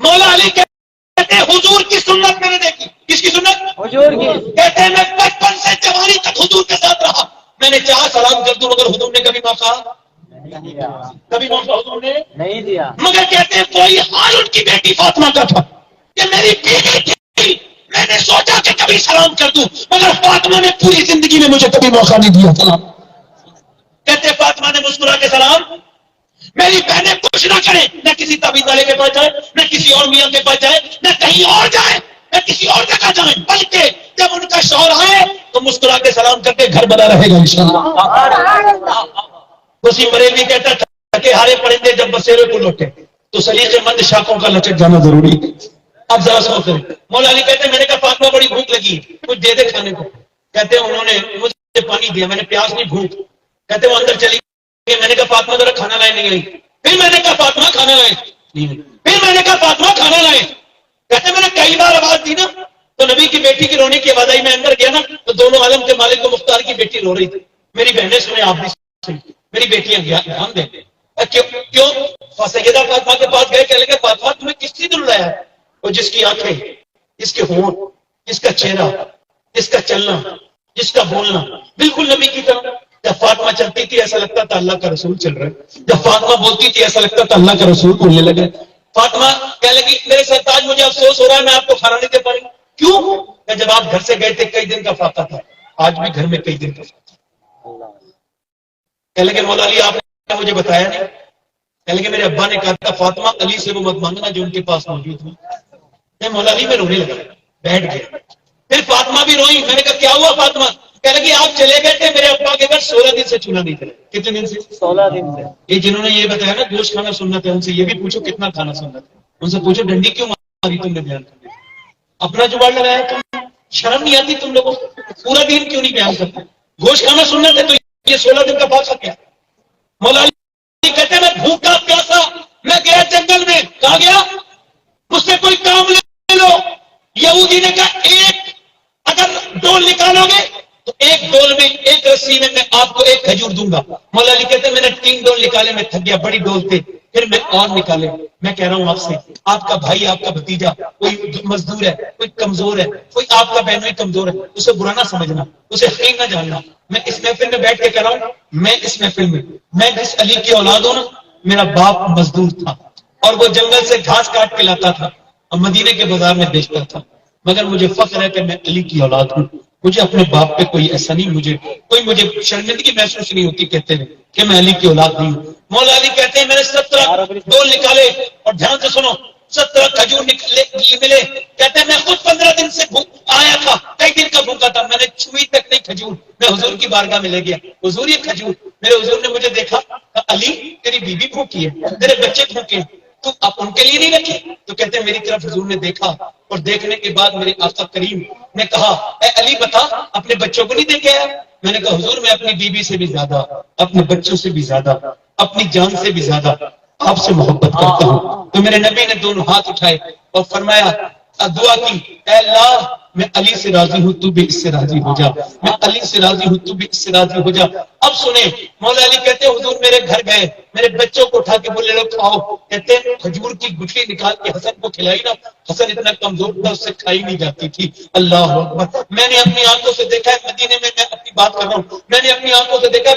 مولا علی کہتے ہیں حضور کی سنت میں نے دیکھی. کس کی سنت؟ حضور کی. کہتے ہیں میں بچپن سے جوانی تک حضور کے ساتھ رہا، میں نے چاہا سلام کر دوں مگر حضور نے کبھی موقع کبھی موقع حضور نے نہیں دیا. مگر کہتے ہیں کوئی حال ان کی بیٹی فاطمہ کا تھا کہ میری بیٹی تھی، میں نے سوچا کہ کبھی سلام کر دوں مگر فاطمہ نے پوری زندگی میں مجھے کبھی موقع نہیں دیا سلام. کہتے ہیں فاطمہ نے مسکرا کے سلام. میری بہنیں کچھ نہ کریں، نہ کسی تعویذ والے کے پاس جائیں، نہ کسی اور میاں کے پاس جائیں، نہ کہیں اور جائیں، نہ کسی اور جگہ جائیں، بلکہ جب ان کا شوہر آئے تو مسکرا کے سلام کر کے گھر بنا رہے گا انشاءاللہ. اسی بریلوی کہتا تھا کہ ہارے پرندے جب بسیرے کو لوٹے تو سلیقے مند شاخوں کا لچک جانا ضروری ہے. اب ذرا سو کریں. مولا علی کہتے ہیں میں نے کہا فاطمہ بڑی بھوک لگی، کچھ دے دے کھانے کو. کہتے ہیں انہوں نے مجھے پانی دیا، میں نے پیاس نہیں بھوک. کہتے ہیں وہ اندر چلی گئی، میں نے کہا فاطمہ ذرا کھانا لائے، نہیں آئی. پھر میں نے کہا فاطمہ کھانا لائے، پھر میں نے کہا فاطمہ کھانا لائے. کہتے میں نے کئی بار آواز دی نا تو نبی کی بیٹی کی رونے کی آواز آئی، میں اندر گیا نا تو دونوں عالم کے مالک و مختار کی بیٹی رو رہی تھی. میری بہنیں سنیں، آپ بھی سنیں، میری بیٹیاں دھیان دیں. کیوں سیدہ فاطمہ کے پاس گئے، کہنے لگے فاطمہ تمہیں کس چیز نے لایا ہے؟ وہ جس کی آنکھیں، جس کے ہونٹ، جس کا چہرہ، جس کا چلنا، جس کا بولنا بالکل نبی کی طرح. جب فاطمہ چلتی تھی ایسا لگتا تھا اللہ کا رسول چل رہا ہے، جب فاطمہ بولتی تھی ایسا لگتا تھا اللہ کا رسول بولنے لگے. فاطمہ کہنے لگی میرے سرتاج مجھے افسوس ہو رہا ہے میں آپ کو کھانا نہیں دے پا رہی. کیوں؟ کہ جب آپ گھر سے گئے تھے کئی دن کا فاقہ تھا، آج بھی گھر میں کئی دن کا فاقہ. کہنے لگے مولا علی آپ نے مجھے بتایا نہیں. کہنے لگے میرے ابا نے کہا تھا فاطمہ علی سے وہ مت مانگنا جو ان کے پاس موجود ہو. میں مولا علی میں رونے لگا، بیٹھ گیا. پھر فاطمہ بھی روئی. میں نے کہا کیا ہوا فاطمہ؟ کہنے لگی آپ چلے گئے تھے میرے ابا کے گھر 16 دن سے چولہا نہیں چلا. کتنے دن سے؟ 16 دن سے. یہ جنہوں نے یہ بتایا نا گوشت کھانا سنت ہے، ان سے یہ بھی پوچھو کتنا کھانا سنت ہے. ان سے پوچھو ڈنڈی کیوں ماری تم نے بیان کرنے؟ اپنا جوڑ لگایا تم، شرم نہیں آتی تم لوگوں کو؟ پورا دین کیوں نہیں بیان کرتے؟ گوشت کھانا سنت ہے تو یہ 16 دن کا فاصلہ کیا؟ مولا علی کہتے ہیں میں بھوکا پیاسا میں گیا جنگل میں. کہا گیا مجھ سے کوئی کام لے لو. یہودی نے کہا ایک اگر ڈول نکالو گے تو ایک ڈول میں ایک رسی میں آپ کو ایک کھجور دوں گا. مولا علی کہتے ہیں میں نے 3 ڈول نکالے، میں تھک گیا، بڑی ڈول تھے. پھر میں اور نکالے. میں کہہ رہا ہوں آپ سے، آپ کا بھائی، آپ کا بھتیجا کوئی مزدور ہے، کوئی کمزور ہے، کوئی آپ کا بہن کمزور ہے، اسے برا نہ سمجھنا، اسے حقیر نہ جاننا. میں اس محفل میں بیٹھ کے کہہ رہا ہوں، میں اس محفل میں جس علی کی اولاد ہوں نا، میرا باپ مزدور تھا اور وہ جنگل سے گھاس کاٹ کے لاتا تھا اور مدینے کے بازار میں بیچتا تھا. مگر مجھے فخر ہے کہ میں علی کی اولاد ہوں. مجھے اپنے باپ پہ کوئی ایسا نہیں، مجھے شرمندگی محسوس نہیں ہوتی کہتے ہیں کہ میں علی کی اولاد نہیں ہوں. مولا علی کہتے ہیں میں نے 17 ڈول نکالے اور دھیان سے سنو 17 کھجور ملے. کہتے ہیں میں خود 15 دن سے آیا تھا، کئی دن کا بھوکا تھا، میں نے چھوئی تک نہیں کھجور. میں حضور کی بارگاہ میں لے گیا، حضور یہ کھجور. میرے حضور نے مجھے دیکھا، علی تیری بیوی بھوکی ہے، تیرے بچے بھوکے ہیں، تو آپ ان کے لیے نہیں رکھے؟ تو کہتے ہیں میری طرف حضور نے دیکھا اور دیکھنے کے بعد میرے آقا کریم نے کہا اے علی بتا اپنے بچوں کو نہیں دے کے آیا؟ میں نے کہا حضور میں اپنی بیوی سے بھی زیادہ، اپنے بچوں سے بھی زیادہ، اپنی جان سے بھی زیادہ آپ سے محبت کرتا ہوں. تو میرے نبی نے دونوں ہاتھ اٹھائے اور فرمایا، دعا کی، اے اللہ میں علی سے راضی ہوں، تو بھی اس سے راضی ہو جا. میں علی سے راضی ہوں، تو بھی اس سے راضی ہو جا. اب سنیں، مولا علی کہتے ہیں حضور میرے گھر گئے، میرے بچوں کو اٹھا کے بولے لو کھاؤ. کہتے ہیں کھجور کی گٹھلی نکال کے حسن کو کھلائی نا، حسن اتنا کمزور تھا اس سے کھائی نہیں جاتی تھی. اللہ اکبر. میں نے اپنی آنکھوں سے دیکھا ہے مدینے میں اپنی بات کر رہا ہوں، میں نے اپنی آنکھوں سے دیکھا ہے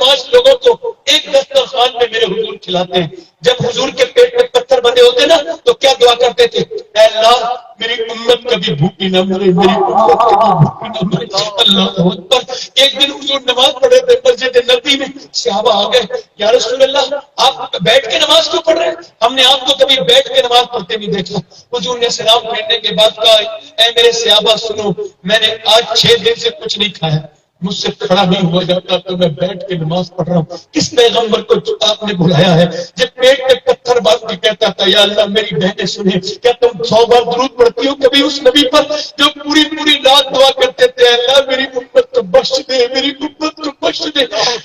5 لوگوں کو ایک دسترخوان میں میرے حضور کھلاتے ہیں. جب حضور کے پیٹ میں پتھر بندے ہوتے نا تو کیا دعا کرتے تھے؟ اے اللہ میری امت کبھی بھوکی نہ مرے، میری امت کبھی بھوکی نہ مرے. اللہ اکبر. ایک دن حضور نماز پڑھ رہے تھے مسجد نبوی میں، صحابہ آ گئے، یا رسول اللہ آپ بیٹھ کے نماز کیوں پڑھ رہے ہیں؟ ہم نے آپ کو کبھی بیٹھ کے نماز پڑھتے نہیں دیکھا. حضور نے سلام پھیرنے کے بعد کہا اے میرے صحابہ سنو، میں نے آج 6 دن سے کچھ نہیں کھایا، مجھ سے کھڑا نہیں ہوا جاتا تو میں بیٹھ کے نماز پڑھ رہا ہوں. کس پیغمبر کو آپ نے بلایا ہے جب پیٹ پہ پتھر باندھ کے کہتا تھا یا اللہ میری بہنیں سنیں, کیا تم 100 بار درود پڑھتی ہو کبھی اس نبی پر جو پوری پوری رات دعا کرتے تھے اللہ میری امت کو بخش دے, میری امت کو بخش دے.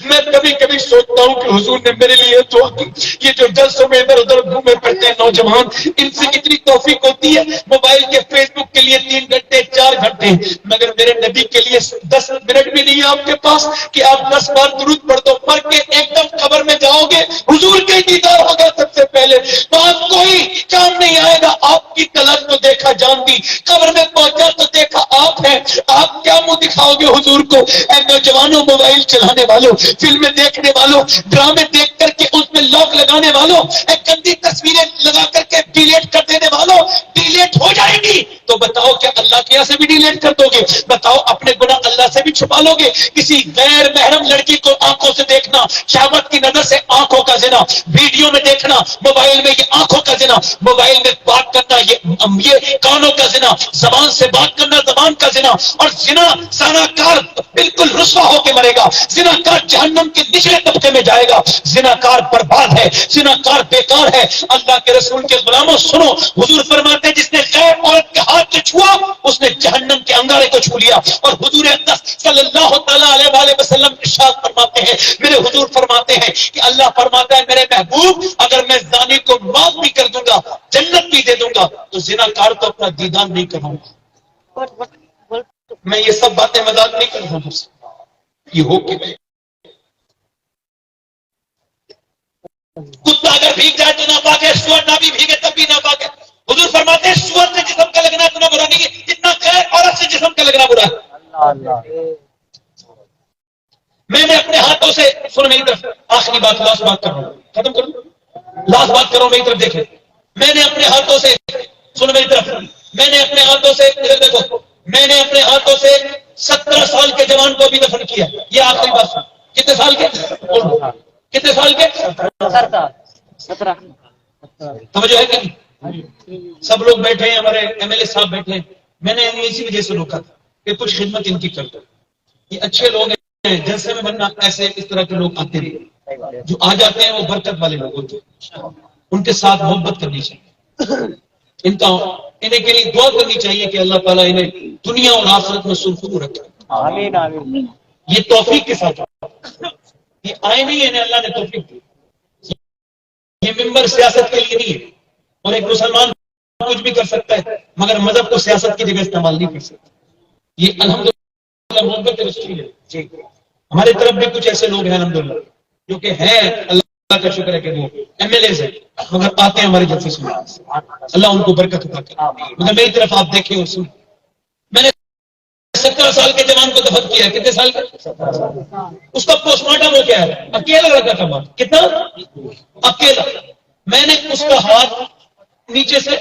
میں کبھی کبھی سوچتا ہوں کہ حضور نے میرے لیے دعا کی. یہ جو جلسوں میں ادھر ادھر گھومے پھرتے ہیں نوجوان, ان سے کتنی توفیق ہوتی ہے. موبائل کے فیس بک کے لیے 3 گھنٹے 4 گھنٹے, مگر میرے نبی کے لیے 10 منٹ بھی نہیں ہے آپ کے پاس کہ آپ 10 بار درود پڑھ دو. مر کے ایک دم قبر میں جاؤ گے, حضور کے دیدار ہوگا سب سے پہلے, وہاں کوئی کام نہیں آئے گا. آپ کی طلب کو دیکھا جان دی, قبر میں پہنچا تو دیکھا آپ ہیں, آپ کیا منہ دکھاؤ گے حضور کو. اے نوجوانوں, موبائل چلانے والوں, فلمیں دیکھنے والوں, ڈرامے دیکھ کر کے اس میں لاک لگانے والوں, گندی تصویریں لگا کر کے ڈیلیٹ کر دینے والوں, ڈیلیٹ ہو جائے گی تو بتاؤ کیا اللہ کے یہاں سے بھی ڈیلیٹ کر دو گے؟ بتاؤ اپنے گناہ اللہ سے بھی چھپا لو گے؟ کسی غیر محرم لڑکی کو آنکھوں سے دیکھنا, شہوت کی نظر سے آنکھوں کا زنا, ویڈیو میں دیکھنا, موبائل میں یہ آنکھوں کا زنا, موبائل میں بات کرنا یہ کانوں کا زنا, زبان سے بات کرنا زبان کا زنا. اور زنا زناکار بالکل رسوا ہو کے مرے گا, زناکار جہنم کے نچلے طبقے میں جائے گا, زناکار برباد ہے, زناکار بیکار ہے. اللہ کے رسول کے غلاموں سنو, حضور فرماتے ہیں جس نے غیر عورت کے ہاتھ سے چھوا اس نے جہنم کے انگارے کو چھو لیا. اور حضور اقدس صلی اللہ تعالیٰ علیہ وآلہ وسلم ارشاد فرماتے ہیں, میرے حضور فرماتے ہیں کہ اللہ فرماتا ہے میرے محبوب اگر میں زانی کو معاف بھی کر دوں گا, جنت بھی دے دوں گا, تو زناکار تو اپنا دیدار نہیں کراؤں گا. میں یہ سب باتیں مذاق نہیں کر رہا ہوں, یہ ہو کے میں کتا اگر بھیگ جائے تو ناپاک ہے, سور نہ بھی بھیگے تب بھی ناپاک ہے. حضور فرماتے ہیں سور سے جسم کا لگنا اتنا برا نہیں ہے جتنا غیر عورت سے جسم کا لگنا برا ہے. میں نے اپنے ہاتھوں سے, سنو میری طرف, آخری بات, لاسٹ بات کر رہا ہوں, ختم کروں, لاسٹ بات کرو میری طرف دیکھیں. میں نے اپنے ہاتھوں سے, سنو میری طرف, میں نے اپنے ہاتھوں سے, دیکھو, میں نے اپنے ہاتھوں سے 17 سال کے جوان کو بھی دفن کیا. یہ آخری بات سن. کتنے سال کے؟ کتنے سال کے؟ 17. توجہ ہے کہ نہیں؟ سب لوگ بیٹھے ہیں, ہمارے ایم ایل اے صاحب بیٹھے ہیں. میں نے اسی وجہ سے روکا تھا کہ کچھ خدمت ان کی کر دو. یہ اچھے لوگ ہیں, جلسے میں بننا ایسے اس طرح کے لوگ آتے نہیں, جو آ جاتے ہیں وہ برکت والے لوگ ہوتے ہیں, ان کے ساتھ محبت کرنی چاہیے, انہیں کے لیے دعا کرنی چاہیے کہ اللہ تعالیٰ انہیں دنیا اور آخرت میں سرخرو رکھے. آمین آمین. یہ توفیق کے ساتھ یہ آئے نہیں, انہیں اللہ نے توفیق دی. یہ ممبر سیاست کے لیے نہیں ہے, اور ایک مسلمان کچھ بھی کر سکتا ہے مگر مذہب کو سیاست کی جگہ استعمال نہیں کر سکتا. یہ الحمدللہ محبت رسول ہے. ہمارے طرف بھی کچھ ایسے لوگ ہیں الحمدللہ جو کہ ہیں, اللہ کا شکر ہے کہ وہ ایم ایل ایز ہیں مگر آتے ہیں ہمارے جلسے سننے. اللہ ان کو برکت عطا کرے. مگر میری طرف آپ دیکھیں اور سنیں, میں نے 17 سال کے جوان کو دفن کیا. کتنے سال کا؟ اس کا پوسٹ مارٹم ہو کیا ہے, اکیلا لڑکا تھا وہاں. کتنا اکیلا. میں نے اس کا ہاتھ نیچے سے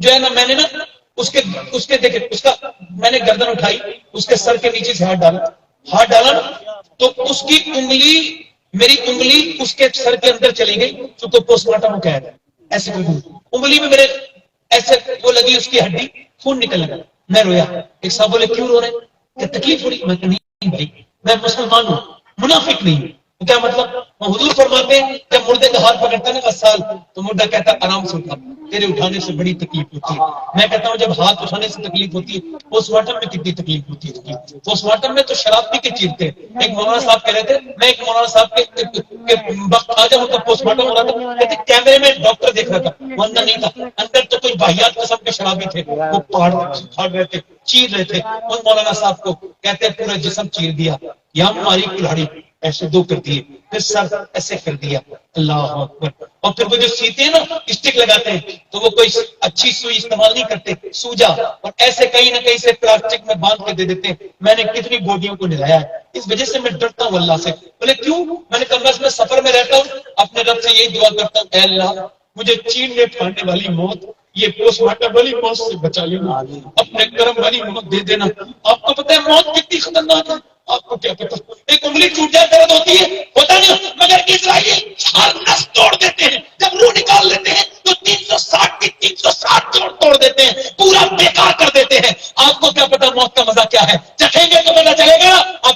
جو ہے نا, میں نے نا اس کے دیکھے, اس کا میں نے گردن اٹھائی, اس کے سر کے نیچے سے ہاتھ ڈالا تو اس کی انگلی, میری انگلی اس کے سر کے اندر چلی گئی. چونکہ پوسٹ مارٹم ہو کیا ہے, ایسے انگلی میں میرے ایسے وہ لگی, اس کی ہڈی, خون نکل لگا. میں رویا. ایک صاحب بولے کیوں رو رہے ہیں, کیا تکلیف ہو رہی؟ میں کہ نہیں بھائی, میں مسلمان ہوں, منافق نہیں ہوں. کیا مطلب؟ حضور فرماتے ہیں جب مردے کا ہاتھ پکڑتا ہے نا سال, تو مردہ کہتا ہے آرام سے اٹھا, تیرے اٹھانے سے بڑی تکلیف ہوتی ہے. میں کہتا ہوں جب ہاتھ اٹھانے سے تکلیف ہوتی ہے, پوسٹ مارٹم میں کتنی تکلیف ہوتی ہے. پوسٹ مارٹم میں تو شراب پی کے چیرتے ہیں. ایک مولانا صاحب کہہ رہے تھے, میں ایک مولانا صاحح کے وقت آ جاؤں تو پوسٹ مارٹم ہو رہا تھا, کہتے کیمرے میں ڈاکٹر دیکھ رہا تھا, وہ اندر نہیں تھا. اندر تو کوئی باہیات قسم کے شرابی تھے, وہ پھاڑ رہے تھے, چیر رہے تھے. ان مولانا صاحب کو کہتے ہیں پورا جسم چیر دیا, یا ہماری کلاڑی ایسے 2 کر دیے, پھر سر ایسے کر دیا. اللہ اکبر. اور پھر وہ جو سیتے ہیں نا, اسٹک لگاتے ہیں, تو وہ کوئی اچھی سوئی استعمال نہیں کرتے, سوجا, اور ایسے کہیں نہ کہیں سے پلاسٹک میں باندھ کے دے دیتے ہیں. میں نے کتنی بوڈیوں کو نہلایا ہے, اس وجہ سے میں ڈرتا ہوں اللہ سے. بولے کیوں؟ میں نے کہا میں سفر میں رہتا ہوں, اپنے رب سے یہی دعا کرتا ہوں, اے اللہ مجھے چیرنے پھاڑنے والی موت, یہ پوسٹ مارٹم والی موت سے بچا لینا, اپنے کرم والی موت دے دینا. آپ کو پتہ ہے موت کتنی خطرناک ہے؟ آپ کو کیا پتا, ایک انگلی ٹوٹ جائے درد ہوتی ہے, ہوتا نہیں, مگر اسرائیل ہر نس توڑ دیتے ہیں. جب روح نکال لیتے ہیں تو 360 کی 360 توڑ دیتے ہیں, پورا بیکار کر دیتے ہیں. آپ کو کیا پتا موت کا مزہ کیا ہے؟ چکھیں گے تو پتا چلے گا. آپ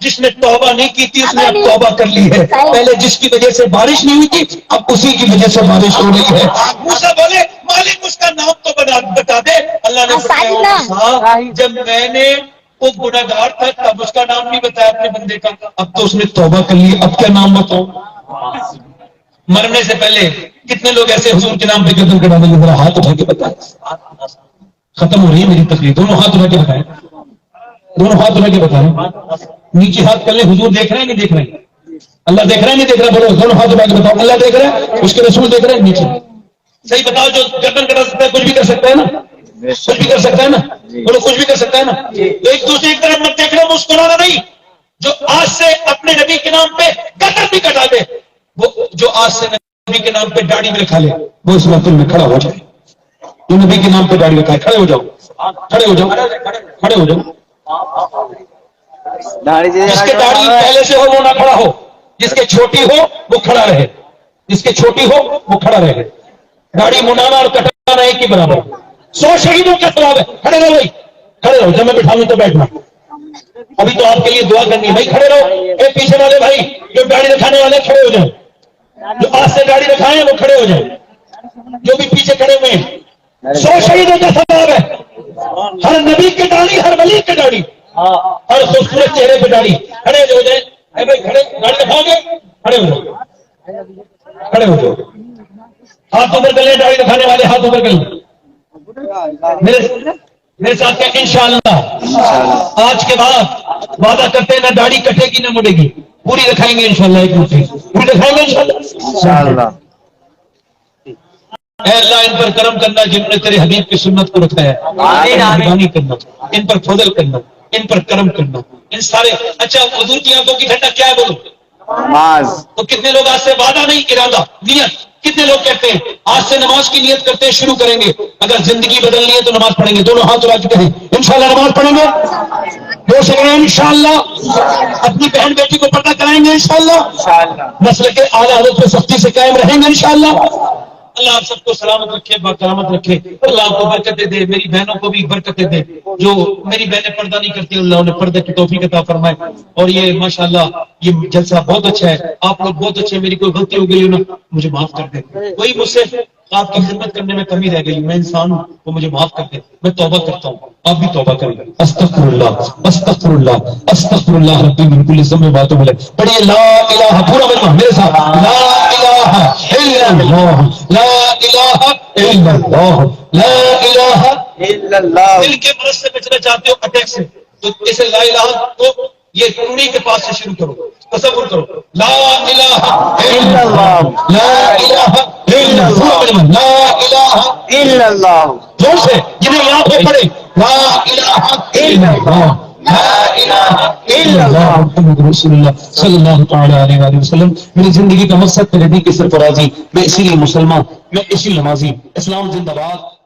جس نے توبہ نہیں کی تھی اس نے اب توبہ کر لی ہے. پہلے جس کی وجہ سے بارش نہیں ہوئی تھی اب اسی کی وجہ سے بارش ہو رہی ہے. موسیٰ بولے مالک اس کا نام تو بتا دے. اللہ نے فرمایا موسیٰ جب میں نے وہ گناہگار تھا تب اس کا نام نہیں بتایا اپنے بندے کا, اب تو اس نے توبہ کر لی, اب کیا نام بتاؤں. مرنے سے پہلے کتنے لوگ ایسے حضور کے نام پہ گردن کٹا دیں گے, ذرا ہاتھ اٹھا کے بتائیں. ختم ہو رہی ہے میری تقریر, دونوں ہاتھ اٹھا کے بتائیں, دونوں ہاتھ اٹھا کے بتائیں. نیچے ہاتھ کر لیں, حضور دیکھ رہے ہیں نہیں دیکھ رہے ہیں, اللہ دیکھ رہا ہے نہیں دیکھ رہا, بولو دونوں ہاتھ اٹھا کے بتاؤ اللہ دیکھ رہا ہے, اس کے رسول دیکھ رہے ہیں نیچے. صحیح بتاؤ, جو گردن کٹا سکتا ہے کچھ بھی کر سکتا ہے نا, کچھ بھی کر سکتا ہے نا, بولو کچھ بھی کر سکتا ہے نا. تو ایک دوسرے کی طرف مت دیکھنا, مسکرانا نہیں. جو آج سے اپنے نبی کے نام پہ گردن بھی کٹا دے, وہ جو آج سے نبی کے نام پہ داڑھی بھی رکھا لے, وہ اس محفل میں کھڑا ہو جائے. جو نبی کے نام پہ داڑھی رکھا ہے کھڑے ہو جاؤ, کھڑے ہو جاؤ, کھڑے ہو جاؤ. جس کے داڑھی پہلے سے ہو وہ نہ کھڑا ہو, جس کے چھوٹی ہو وہ کھڑا رہے, جس کے چھوٹی ہو وہ کھڑا رہے. داڑھی منانا اور کٹانا ایک ہی برابر. 100 شہیدوں کا ثواب ہے. کھڑے رہو بھائی, کھڑے رہو, جب میں بٹھاؤں تو بیٹھنا. ابھی تو آپ کے لیے دعا کرنی ہے بھائی, کھڑے رہو. اے پیچھے والے بھائی جو داڑھی رکھانے والے کھڑے ہو جائیں, جو آج سے داڑھی رکھائے وہ کھڑے ہو جائیں, جو بھی پیچھے کھڑے ہوئے ہیں. 100 شہیدوں کا ثواب ہے. ہر نبی کی داڑھی, ہر ولی کی داڑھی, ہر خوبصورت چہرے پہ داڑھی. کھڑے ہو جائیں. اے بھائی کھڑے, داڑھی رکھاؤ گے, کھڑے ہو جاؤ, کھڑے ہو جاؤ. ہاتھ اوپر کر لیں, داڑھی رکھانے والے ہاتھ اوپر کر لیں. میرے ساتھ کہ انشاءاللہ آج کے بعد وعدہ کرتے ہیں نہ داڑھی کٹے گی نہ مڑے گی, پوری رکھائیں گے انشاءاللہ. ایک مٹھی پوری رکھائیں گے انشاءاللہ. اے اللہ ان پر کرم کرنا جنہوں نے تیرے حبیب کی سنت کو رکھا ہے. مہربانی کرنا, ان پر فضل کرنا, ان پر کرم کرنا. ان سارے اچھا حضور کی آنکھوں کی ٹھنڈک کیا ہے بولو, نماز. تو کتنے لوگ آج سے وعدہ نہیں, ارادہ, نیت. کتنے لوگ کہتے ہیں آج سے نماز کی نیت کرتے ہیں شروع کریں گے, اگر زندگی بدلنی ہے تو نماز پڑھیں گے. دونوں ہاتھ اٹھا کے کہیں انشاءاللہ نماز پڑھیں گے, ہو سکے انشاءاللہ. اپنی بہن بیٹی کو پردہ کرائیں گے انشاءاللہ. نسل کے اعلیٰ حضرت پہ سختی سے قائم رہیں گے انشاءاللہ. اللہ آپ سب کو سلامت رکھے, باکرامت رکھے. اللہ آپ کو برکتیں دے, میری بہنوں کو بھی برکتیں دے. جو میری بہنیں پردہ نہیں کرتی اللہ انہیں پردے کی توفیق عطا فرمائے. اور یہ ماشاءاللہ یہ جلسہ بہت اچھا ہے, آپ لوگ بہت اچھے. میری کوئی غلطی ہو گئی ہو نا مجھے معاف کر دیں, کوئی مجھ سے آپ کی خدمت کرنے میں کمی رہ گئی, میں انسان ہوں, وہ مجھے معاف کر دیں. میں توبہ کرتا ہوں, آپ بھی توبہ کریں. استغفر اللہ, استغفر اللہ, استغفر اللہ ربی من کل ذنب و اتوب الیہ. پڑھیے لا الہ, پورا کلمہ میرے ساتھ, لا الہ الا اللہ, لا الہ الا اللہ, لا الہ الا اللہ. دل کے مرض سے بچنا چاہتے ہو, اٹیک سے, تو اسے لا الہ کو یہ کنڈی کے پاس سے شروع کرو, تصور کرو, لا الہ الا اللہ, لا الہ الا اللہ, لا الہ الا اللہ. زور سے جنہیں یہاں پہ پڑھے, لا الہ الا اللہ, لا الہ الا اللہ محمد رسول اللہ صلی اللہ تعالی علیہ وآلہ وسلم. میری زندگی کا مقصد میرے نبی کی سرفرازی, میں اسی لیے مسلمان, میں اسی نمازی. اسلام زندہ باد.